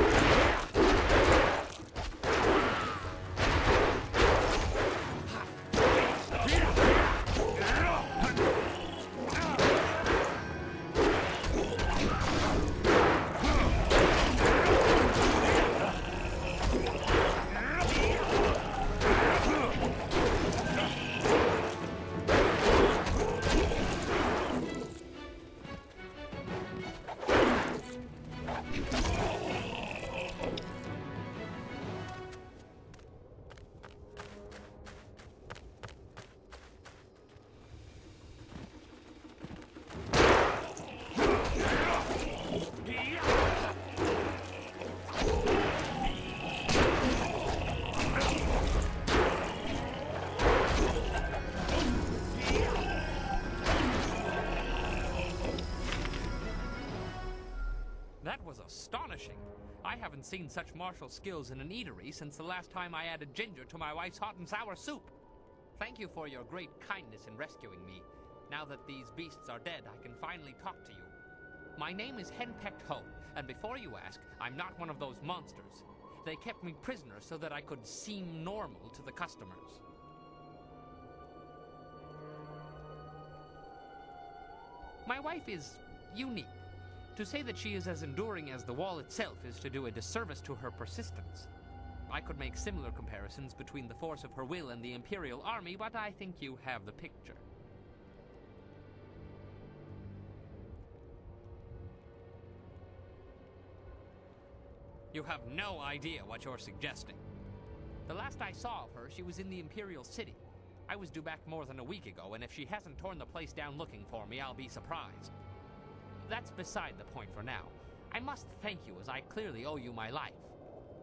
That was astonishing. I haven't seen such martial skills in an eatery since the last time I added ginger to my wife's hot and sour soup. Thank you for your great kindness in rescuing me. Now that these beasts are dead, I can finally talk to you. My name is Henpecked Ho, and before you ask, I'm not one of those monsters. They kept me prisoner so that I could seem normal to the customers. My wife is unique. To say that she is as enduring as the wall itself is to do a disservice to her persistence. I could make similar comparisons between the force of her will and the Imperial Army, but I think you have the picture. You have no idea what you're suggesting. The last I saw of her, she was in the Imperial City. I was due back more than a week ago, and if she hasn't torn the place down looking for me, I'll be surprised. That's beside the point for now. I must thank you, as I clearly owe you my life.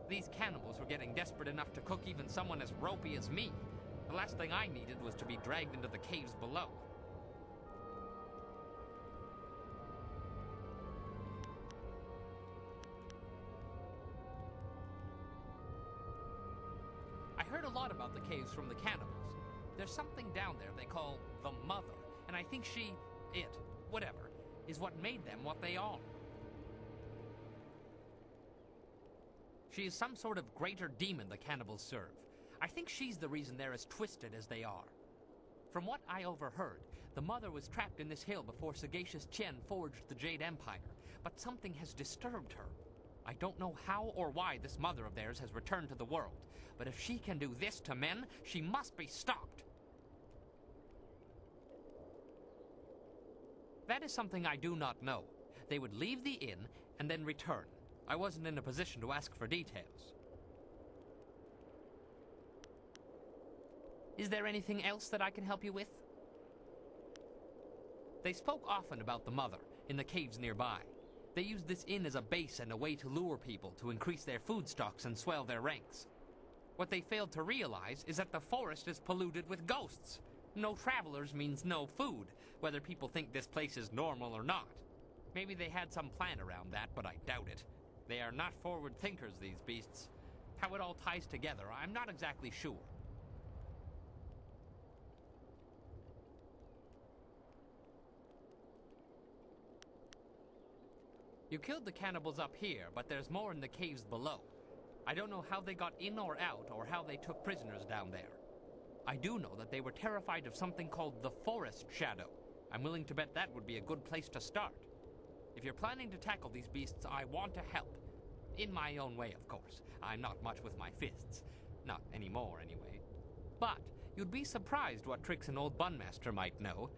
These cannibals were getting desperate enough to cook even someone as ropey as me. The last thing I needed was to be dragged into the caves below. I heard a lot about the caves from the cannibals. There's something down there they call the Mother, and I think whatever, is what made them what they are. She is some sort of greater demon the cannibals serve. I think she's the reason they're as twisted as they are. From what I overheard, the Mother was trapped in this hill before sagacious Chen forged the Jade Empire, but something has disturbed her. I don't know how or why this Mother of theirs has returned to the world, but if she can do this to men, she must be stopped. That is something I do not know. They would leave the inn and then return. I wasn't in a position to ask for details. Is there anything else that I can help you with? They spoke often about the Mother in the caves nearby. They used this inn as a base and a way to lure people to increase their food stocks and swell their ranks. What they failed to realize is that the forest is polluted with ghosts. No travelers means no food, whether people think this place is normal or not. Maybe they had some plan around that, but I doubt it. They are not forward thinkers, these beasts. How it all ties together, I'm not exactly sure. You killed the cannibals up here, but there's more in the caves below. I don't know how they got in or out, or how they took prisoners down there. I do know that they were terrified of something called the Forest Shadow. I'm willing to bet that would be a good place to start. If you're planning to tackle these beasts, I want to help. In my own way, of course. I'm not much with my fists. Not anymore, anyway. But you'd be surprised what tricks an old bunmaster might know.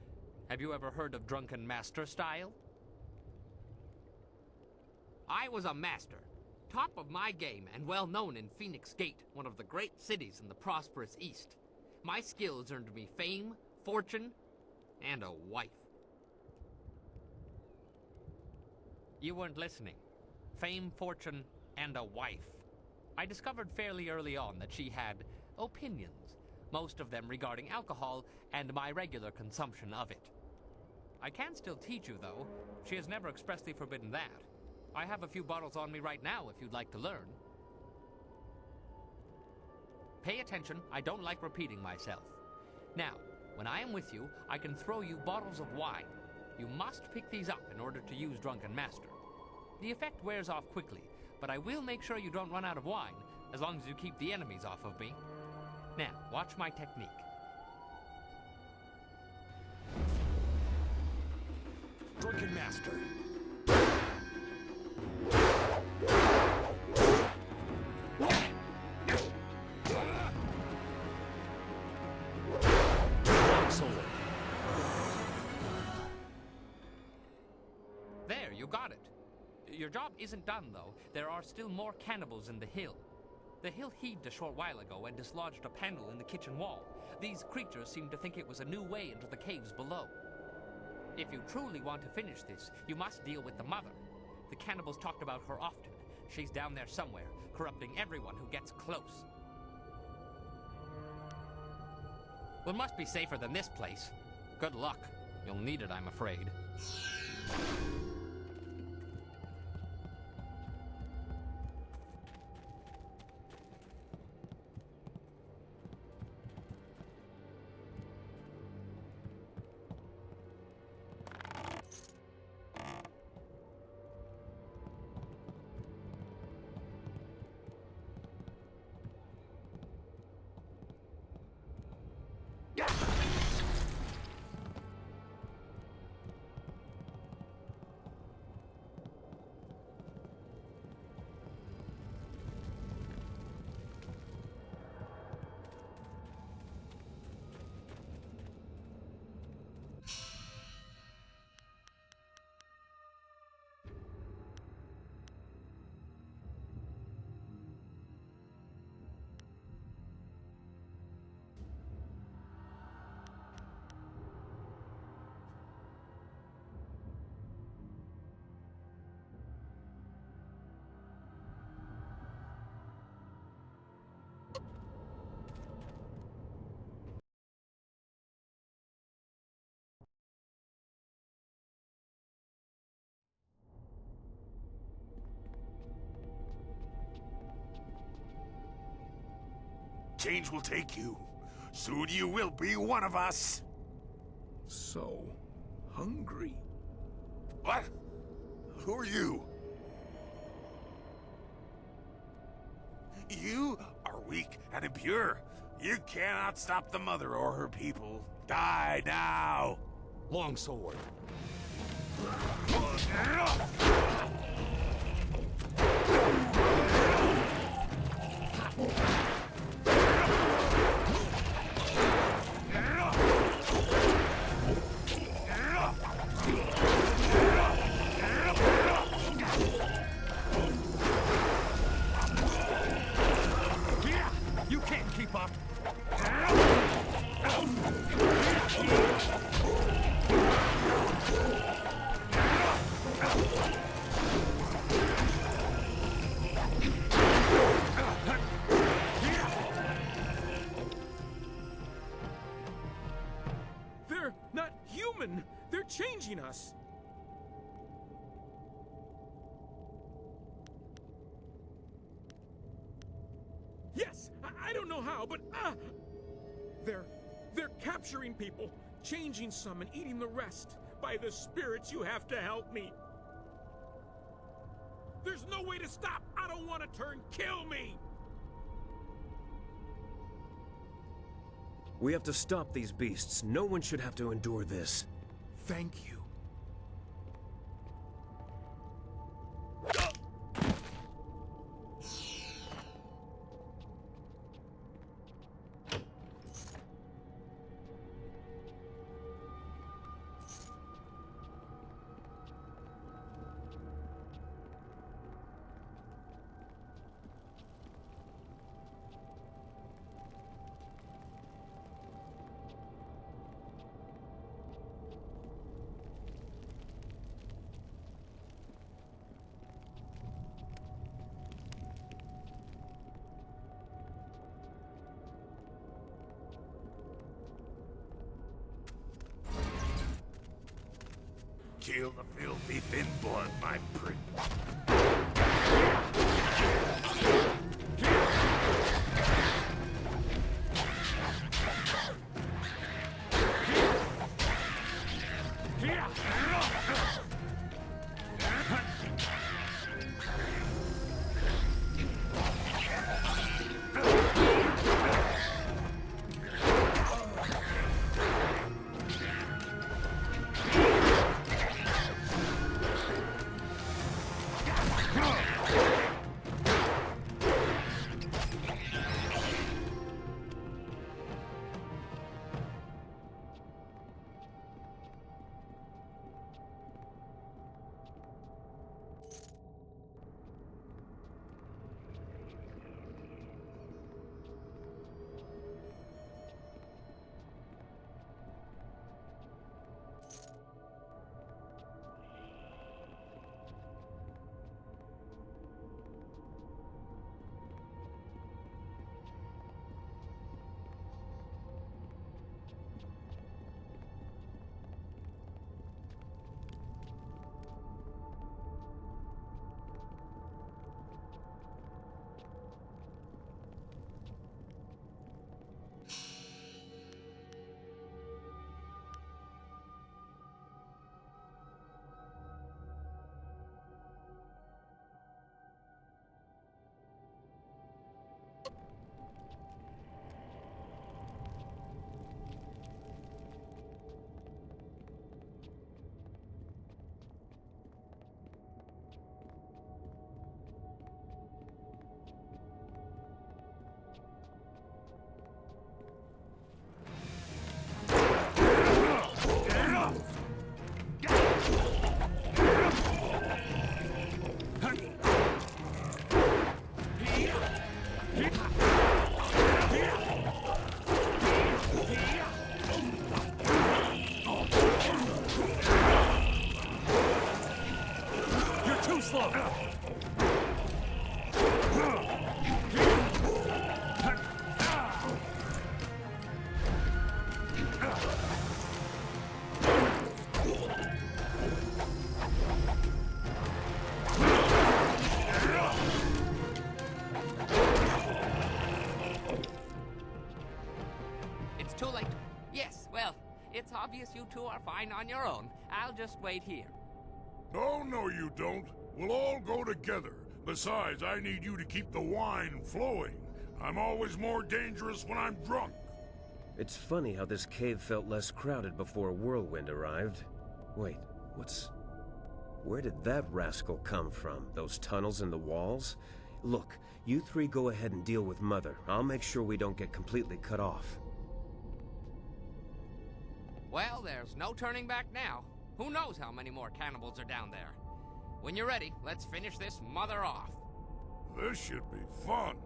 Have you ever heard of drunken master style? I was a master. Top of my game and well known in Phoenix Gate, one of the great cities in the prosperous East. My skills earned me fame, fortune, and a wife. You weren't listening. Fame, fortune, and a wife. I discovered fairly early on that she had opinions, most of them regarding alcohol and my regular consumption of it. I can still teach you, though. She has never expressly forbidden that. I have a few bottles on me right now if you'd like to learn. Pay attention, I don't like repeating myself. Now, when I am with you, I can throw you bottles of wine. You must pick these up in order to use Drunken Master. The effect wears off quickly, but I will make sure you don't run out of wine, as long as you keep the enemies off of me. Now, watch my technique. Drunken Master. There, you got it. Your job isn't done, though. There are still more cannibals in the hill. The hill heaved a short while ago and dislodged a panel in the kitchen wall. These creatures seem to think it was a new way into the caves below. If you truly want to finish this, you must deal with the mother. The cannibals talked about her often. She's down there somewhere, corrupting everyone who gets close. Well, it must be safer than this place. Good luck. You'll need it, I'm afraid. Change will take you. Soon you will be one of us. So hungry. What? Who are you? You are weak and impure. You cannot stop the mother or her people. Die now! Longsword. You can't keep up. They're not human. They're changing us. Yes, I don't know how, but they're capturing people, changing some and eating the rest. By the spirits, you have to help me. There's no way to stop. I don't want to turn. Kill me. We have to stop these beasts. No one should have to endure this. Thank you. Feel the filthy thin blood, my prick. Too late. Yes, well, it's obvious you two are fine on your own. I'll just wait here. No, you don't. We'll all go together. Besides, I need you to keep the wine flowing. I'm always more dangerous when I'm drunk. It's funny how this cave felt less crowded before Whirlwind arrived. Wait, where did that rascal come from? Those tunnels in the walls? Look, you three go ahead and deal with Mother. I'll make sure we don't get completely cut off. Well, there's no turning back now. Who knows how many more cannibals are down there? When you're ready, let's finish this mother off. This should be fun.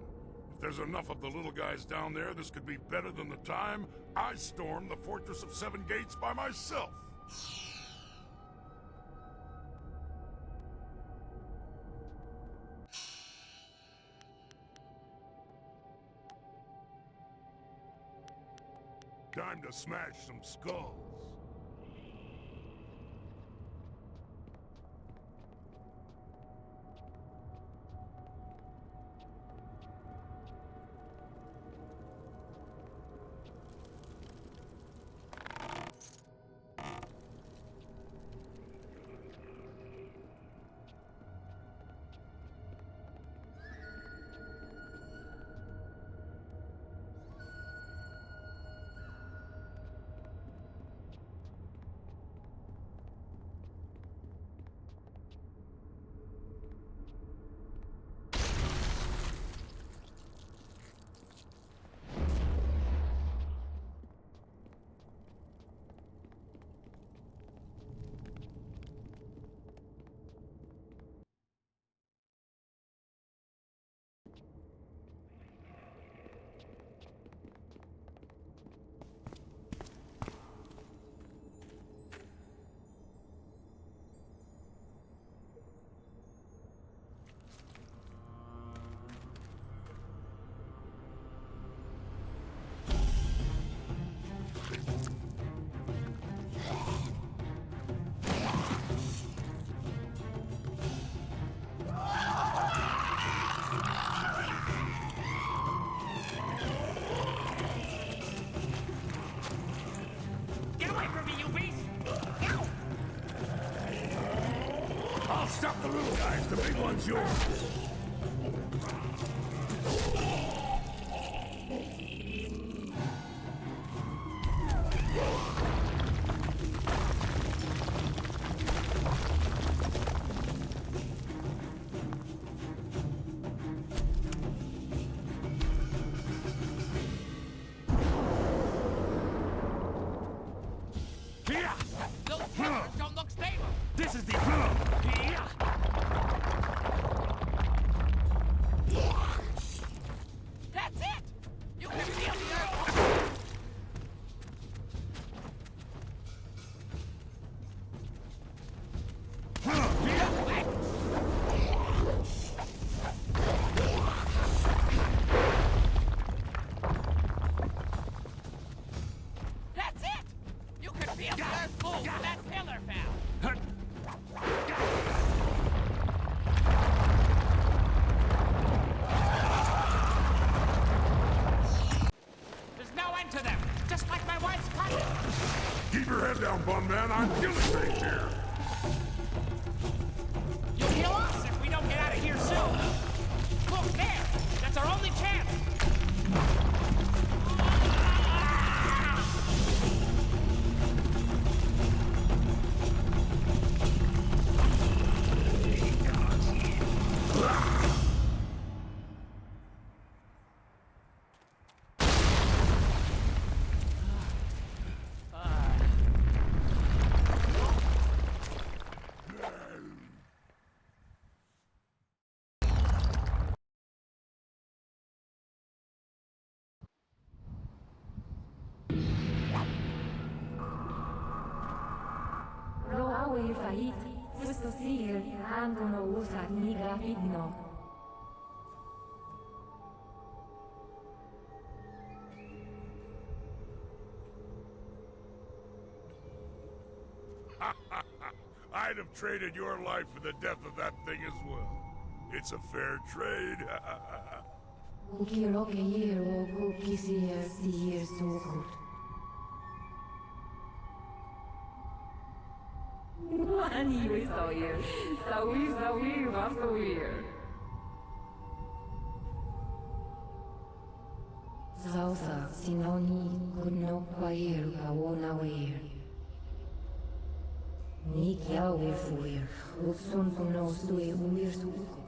If there's enough of the little guys down there, this could be better than the time I stormed the Fortress of Seven Gates by myself. Time to smash some skulls. Stop the little guys, the big one's yours. Those pillars don't look stable. This is the... That's it! You can feel the earth. That's it! You can feel the earth move when that pillar fell. There's no end to them, just like my wife's cousin. Keep your head down, bum man. I'm killing things here. You'll kill us if we don't get out of here soon. Look there, that's our only chance. Roawe fahit, fusto sigel, angono usa nigra vidno. I'd have traded your life for the death of that thing as well. It's a fair trade. Ukiro ke yero gu kisier sier sugut. Wani we sawyer, sawi wasawyer. Zausa sinoni gudno kwayer kawona weir. Ni kia we fuir, uksun suno sui uir suko.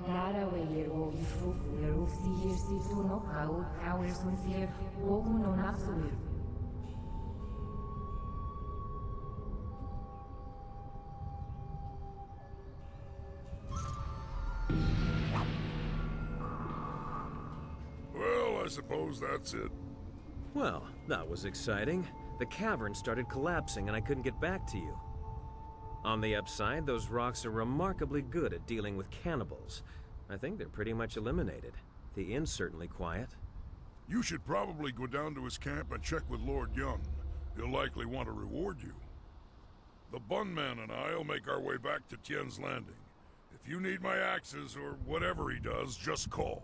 Lara weir wo ifu fuir ufsier si suno kau kawer sunsier woguno nasuir. Well, I suppose that's it. Well, that was exciting. The cavern started collapsing and I couldn't get back to you. On the upside, those rocks are remarkably good at dealing with cannibals. I think they're pretty much eliminated. The inn's certainly quiet. You should probably go down to his camp and check with Lord Young. He'll likely want to reward you. The Bunman and I'll make our way back to Tien's Landing. If you need my axes or whatever he does, just call.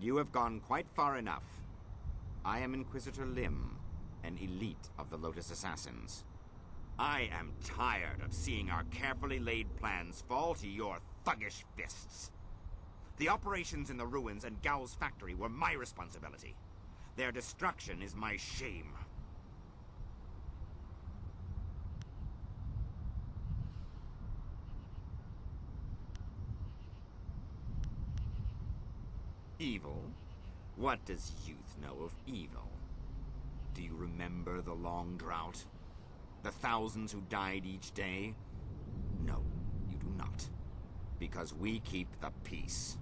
You have gone quite far enough. I am Inquisitor Lim, an elite of the Lotus Assassins. I am tired of seeing our carefully laid plans fall to your thuggish fists. The operations in the ruins and Gao's factory were my responsibility. Their destruction is my shame. Evil? What does youth know of evil? Do you remember the long drought? The thousands who died each day? No, you not. Because we keep the peace.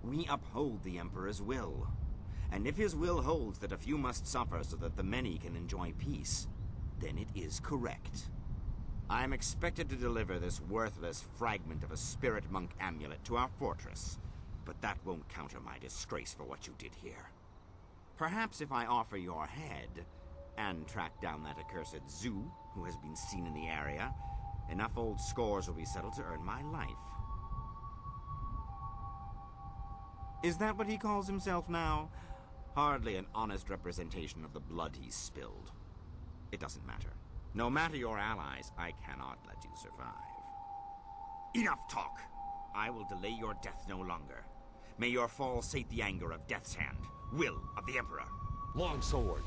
We uphold the Emperor's will. And if his will holds that a few must suffer so that the many can enjoy peace, then it is correct. I am expected to deliver this worthless fragment of a spirit monk amulet to our fortress, but that won't counter my disgrace for what you did here. Perhaps if I offer your head, and track down that accursed Zoo who has been seen in the area, enough old scores will be settled to earn my life. Is that what he calls himself now? Hardly an honest representation of the blood he's spilled. It doesn't matter. No matter your allies, I cannot let you survive. Enough talk! I will delay your death no longer. May your fall sate the anger of Death's Hand, will of the Emperor. Longsword.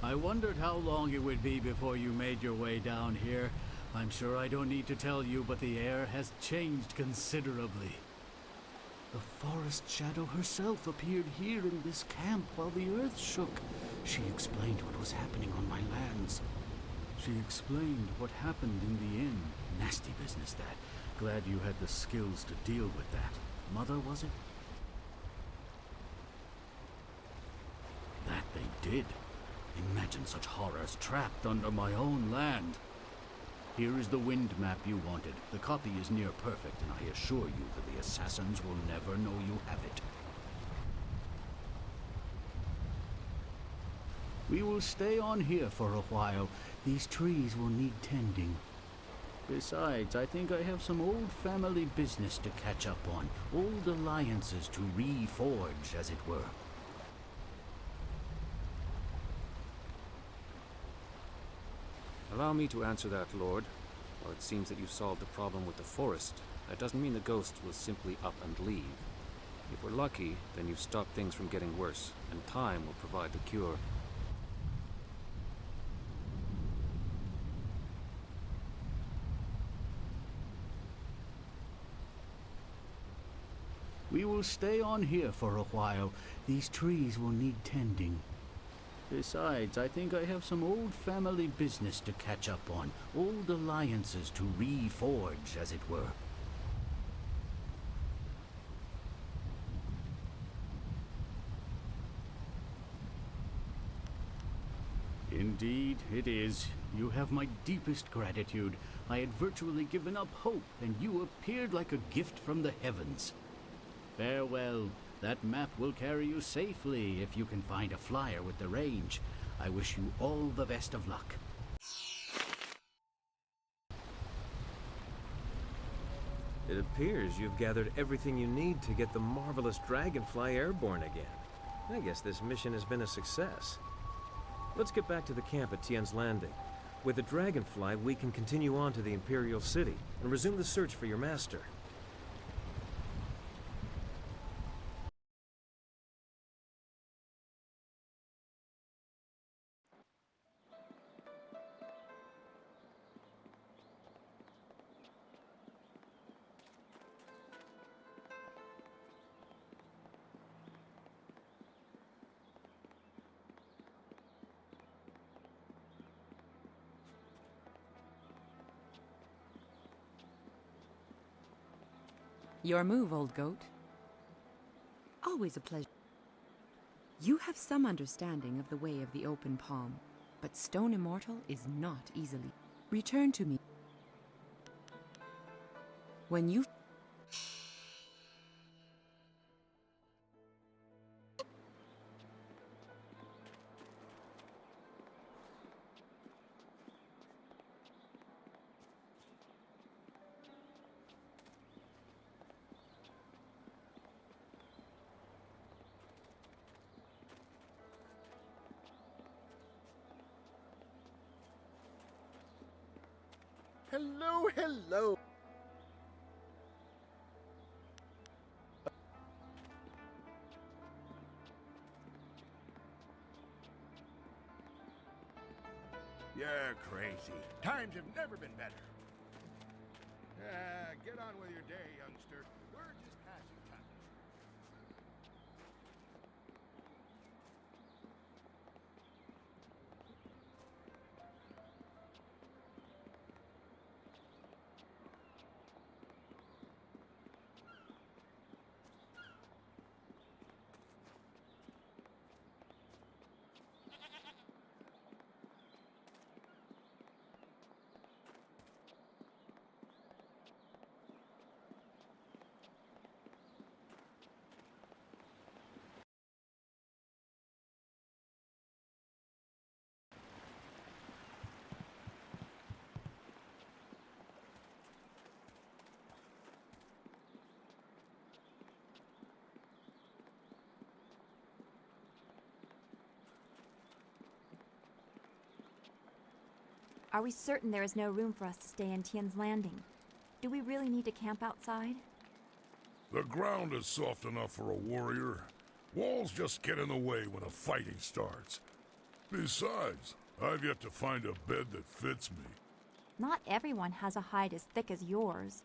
I wondered how long it would be before you made your way down here. I'm sure I don't need to tell you, but the air has changed considerably. The forest shadow herself appeared here in this camp while the earth shook. She explained what was happening on my lands. She explained what happened in the inn. Nasty business, that. Glad you had the skills to deal with that. Mother, was it? That they did. Imagine such horrors trapped under my own land. Here is the wind map you wanted. The copy is near perfect, and I assure you that the assassins will never know you have it. We will stay on here for a while. These trees will need tending. Besides, I think I have some old family business to catch up on. Old alliances to reforge, as it were. Allow me to answer that, Lord. While it seems that you solved the problem with the forest, that doesn't mean the ghosts will simply up and leave. If we're lucky, then you've stopped things from getting worse, and time will provide the cure. We will stay on here for a while. These trees will need tending. Besides, I think I have some old family business to catch up on. Old alliances to reforge, as it were. Indeed, it is. You have my deepest gratitude. I had virtually given up hope, and you appeared like a gift from the heavens. Farewell. That map will carry you safely if you can find a flyer with the range. I wish you all the best of luck. It appears you've gathered everything you need to get the marvelous dragonfly airborne again. I guess this mission has been a success. Let's get back to the camp at Tien's Landing. With the dragonfly, we can continue on to the Imperial City and resume the search for your master. Your move, old goat. Always a pleasure. You have some understanding of the way of the open palm, but Stone Immortal is not easily. Return to me. When you... Hello, hello. You're crazy. Times have never been better. Get on with your day, youngster. We're just passing time. Are we certain there is no room for us to stay in Tien's Landing? Do we really need to camp outside? The ground is soft enough for a warrior. Walls just get in the way when a fighting starts. Besides, I've yet to find a bed that fits me. Not everyone has a hide as thick as yours.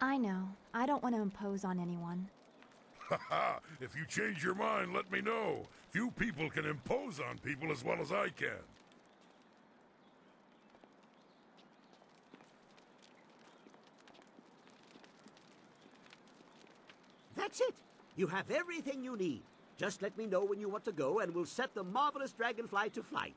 I know. I don't want to impose on anyone. Haha, if you change your mind, let me know. Few people can impose on people as well as I can. That's it. You have everything you need. Just let me know when you want to go, and we'll set the marvelous dragonfly to flight.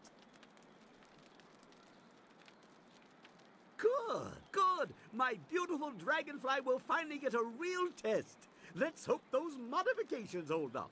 Good, good. My beautiful dragonfly will finally get a real test. Let's hope those modifications hold up.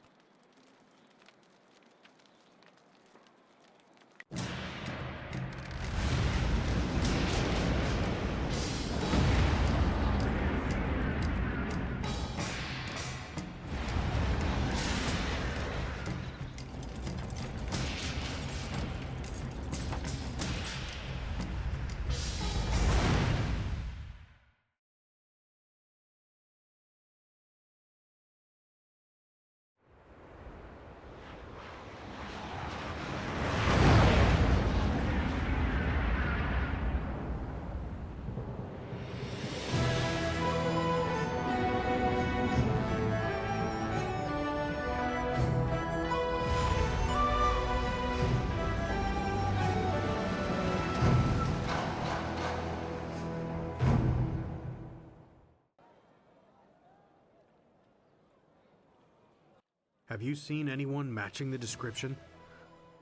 Have you seen anyone matching the description?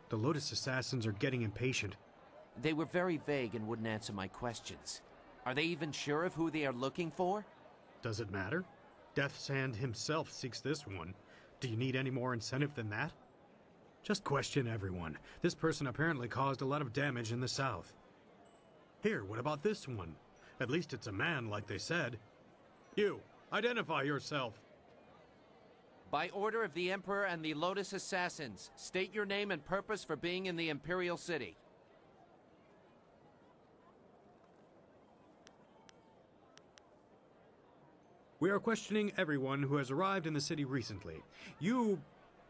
The Lotus Assassins are getting impatient. They were very vague and wouldn't answer my questions. Are they even sure of who they are looking for? Does it matter? Death's Hand himself seeks this one. Do you need any more incentive than that? Just question everyone. This person apparently caused a lot of damage in the south. Here, what about this one? At least it's a man, like they said. You, identify yourself. By order of the Emperor and the Lotus Assassins, state your name and purpose for being in the Imperial City. We are questioning everyone who has arrived in the city recently. You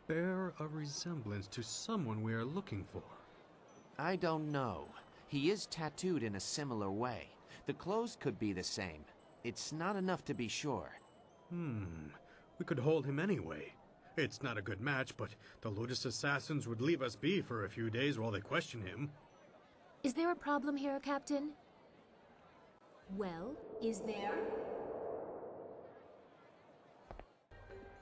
bear a resemblance to someone we are looking for. I don't know. He is tattooed in a similar way. The clothes could be the same. It's not enough to be sure. We could hold him anyway. It's not a good match, but the Lotus Assassins would leave us be for a few days while they question him. Is there a problem here, Captain? Well, is there?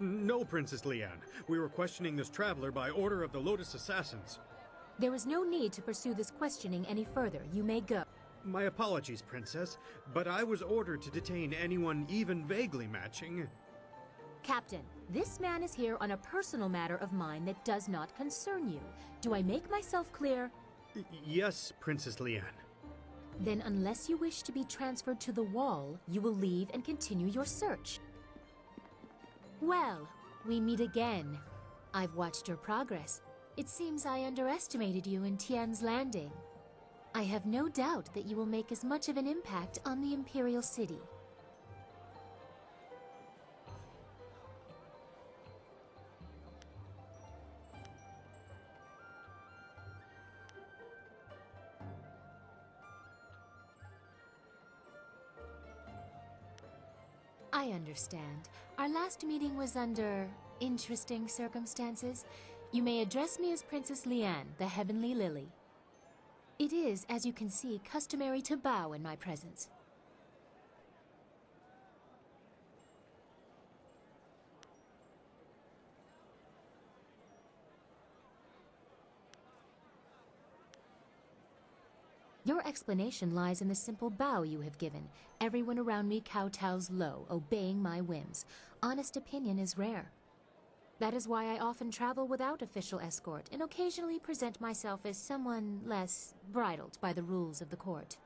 No, Princess Leanne. We were questioning this traveler by order of the Lotus Assassins. There is no need to pursue this questioning any further. You may go. My apologies, Princess, but I was ordered to detain anyone even vaguely matching. Captain, this man is here on a personal matter of mine that does not concern you. Do I make myself clear? Yes, Princess Leanne. Then unless you wish to be transferred to the wall, you will leave and continue your search. Well, we meet again. I've watched your progress. It seems I underestimated you in Tian's Landing. I have no doubt that you will make as much of an impact on the Imperial City. I understand. Our last meeting was under interesting circumstances. You may address me as Princess Leanne, the Heavenly Lily. It is, as you can see, customary to bow in my presence. Your explanation lies in the simple bow you have given. Everyone around me kowtows low, obeying my whims. Honest opinion is rare. That is why I often travel without official escort and occasionally present myself as someone less bridled by the rules of the court.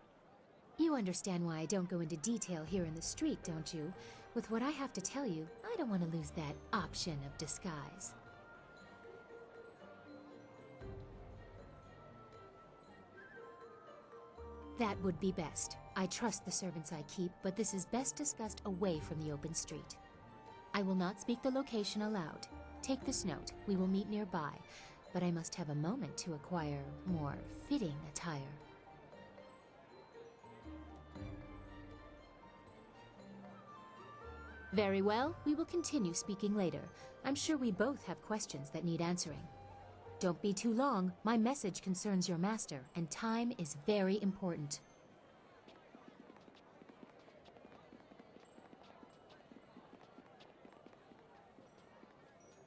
You understand why I don't go into detail here in the street, don't you? With what I have to tell you, I don't want to lose that option of disguise. That would be best. I trust the servants I keep, but this is best discussed away from the open street. I will not speak the location aloud. Take this note. We will meet nearby, but I must have a moment to acquire more fitting attire. Very well. We will continue speaking later. I'm sure we both have questions that need answering. Don't be too long. My message concerns your master, and time is very important.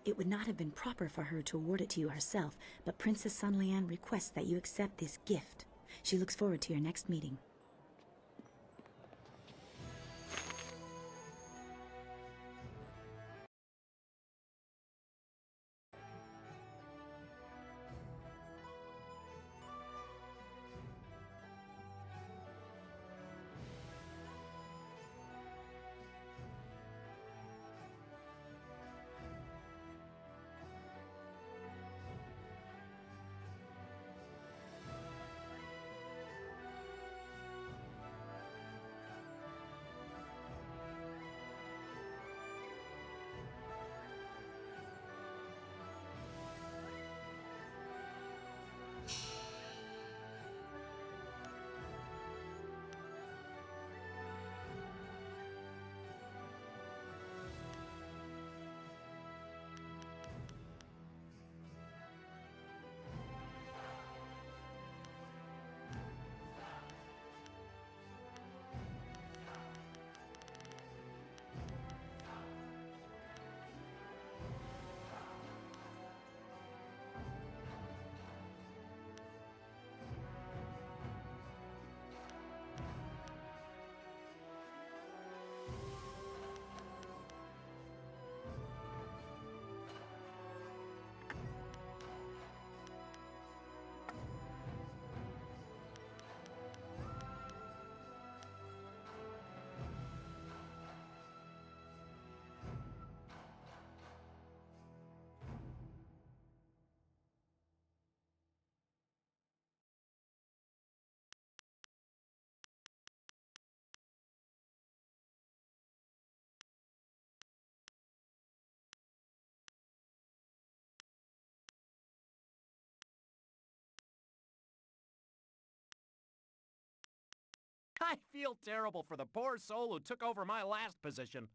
It would not have been proper for her to award it to you herself, but Princess Sun Lian requests that you accept this gift. She looks forward to your next meeting. I feel terrible for the poor soul who took over my last position.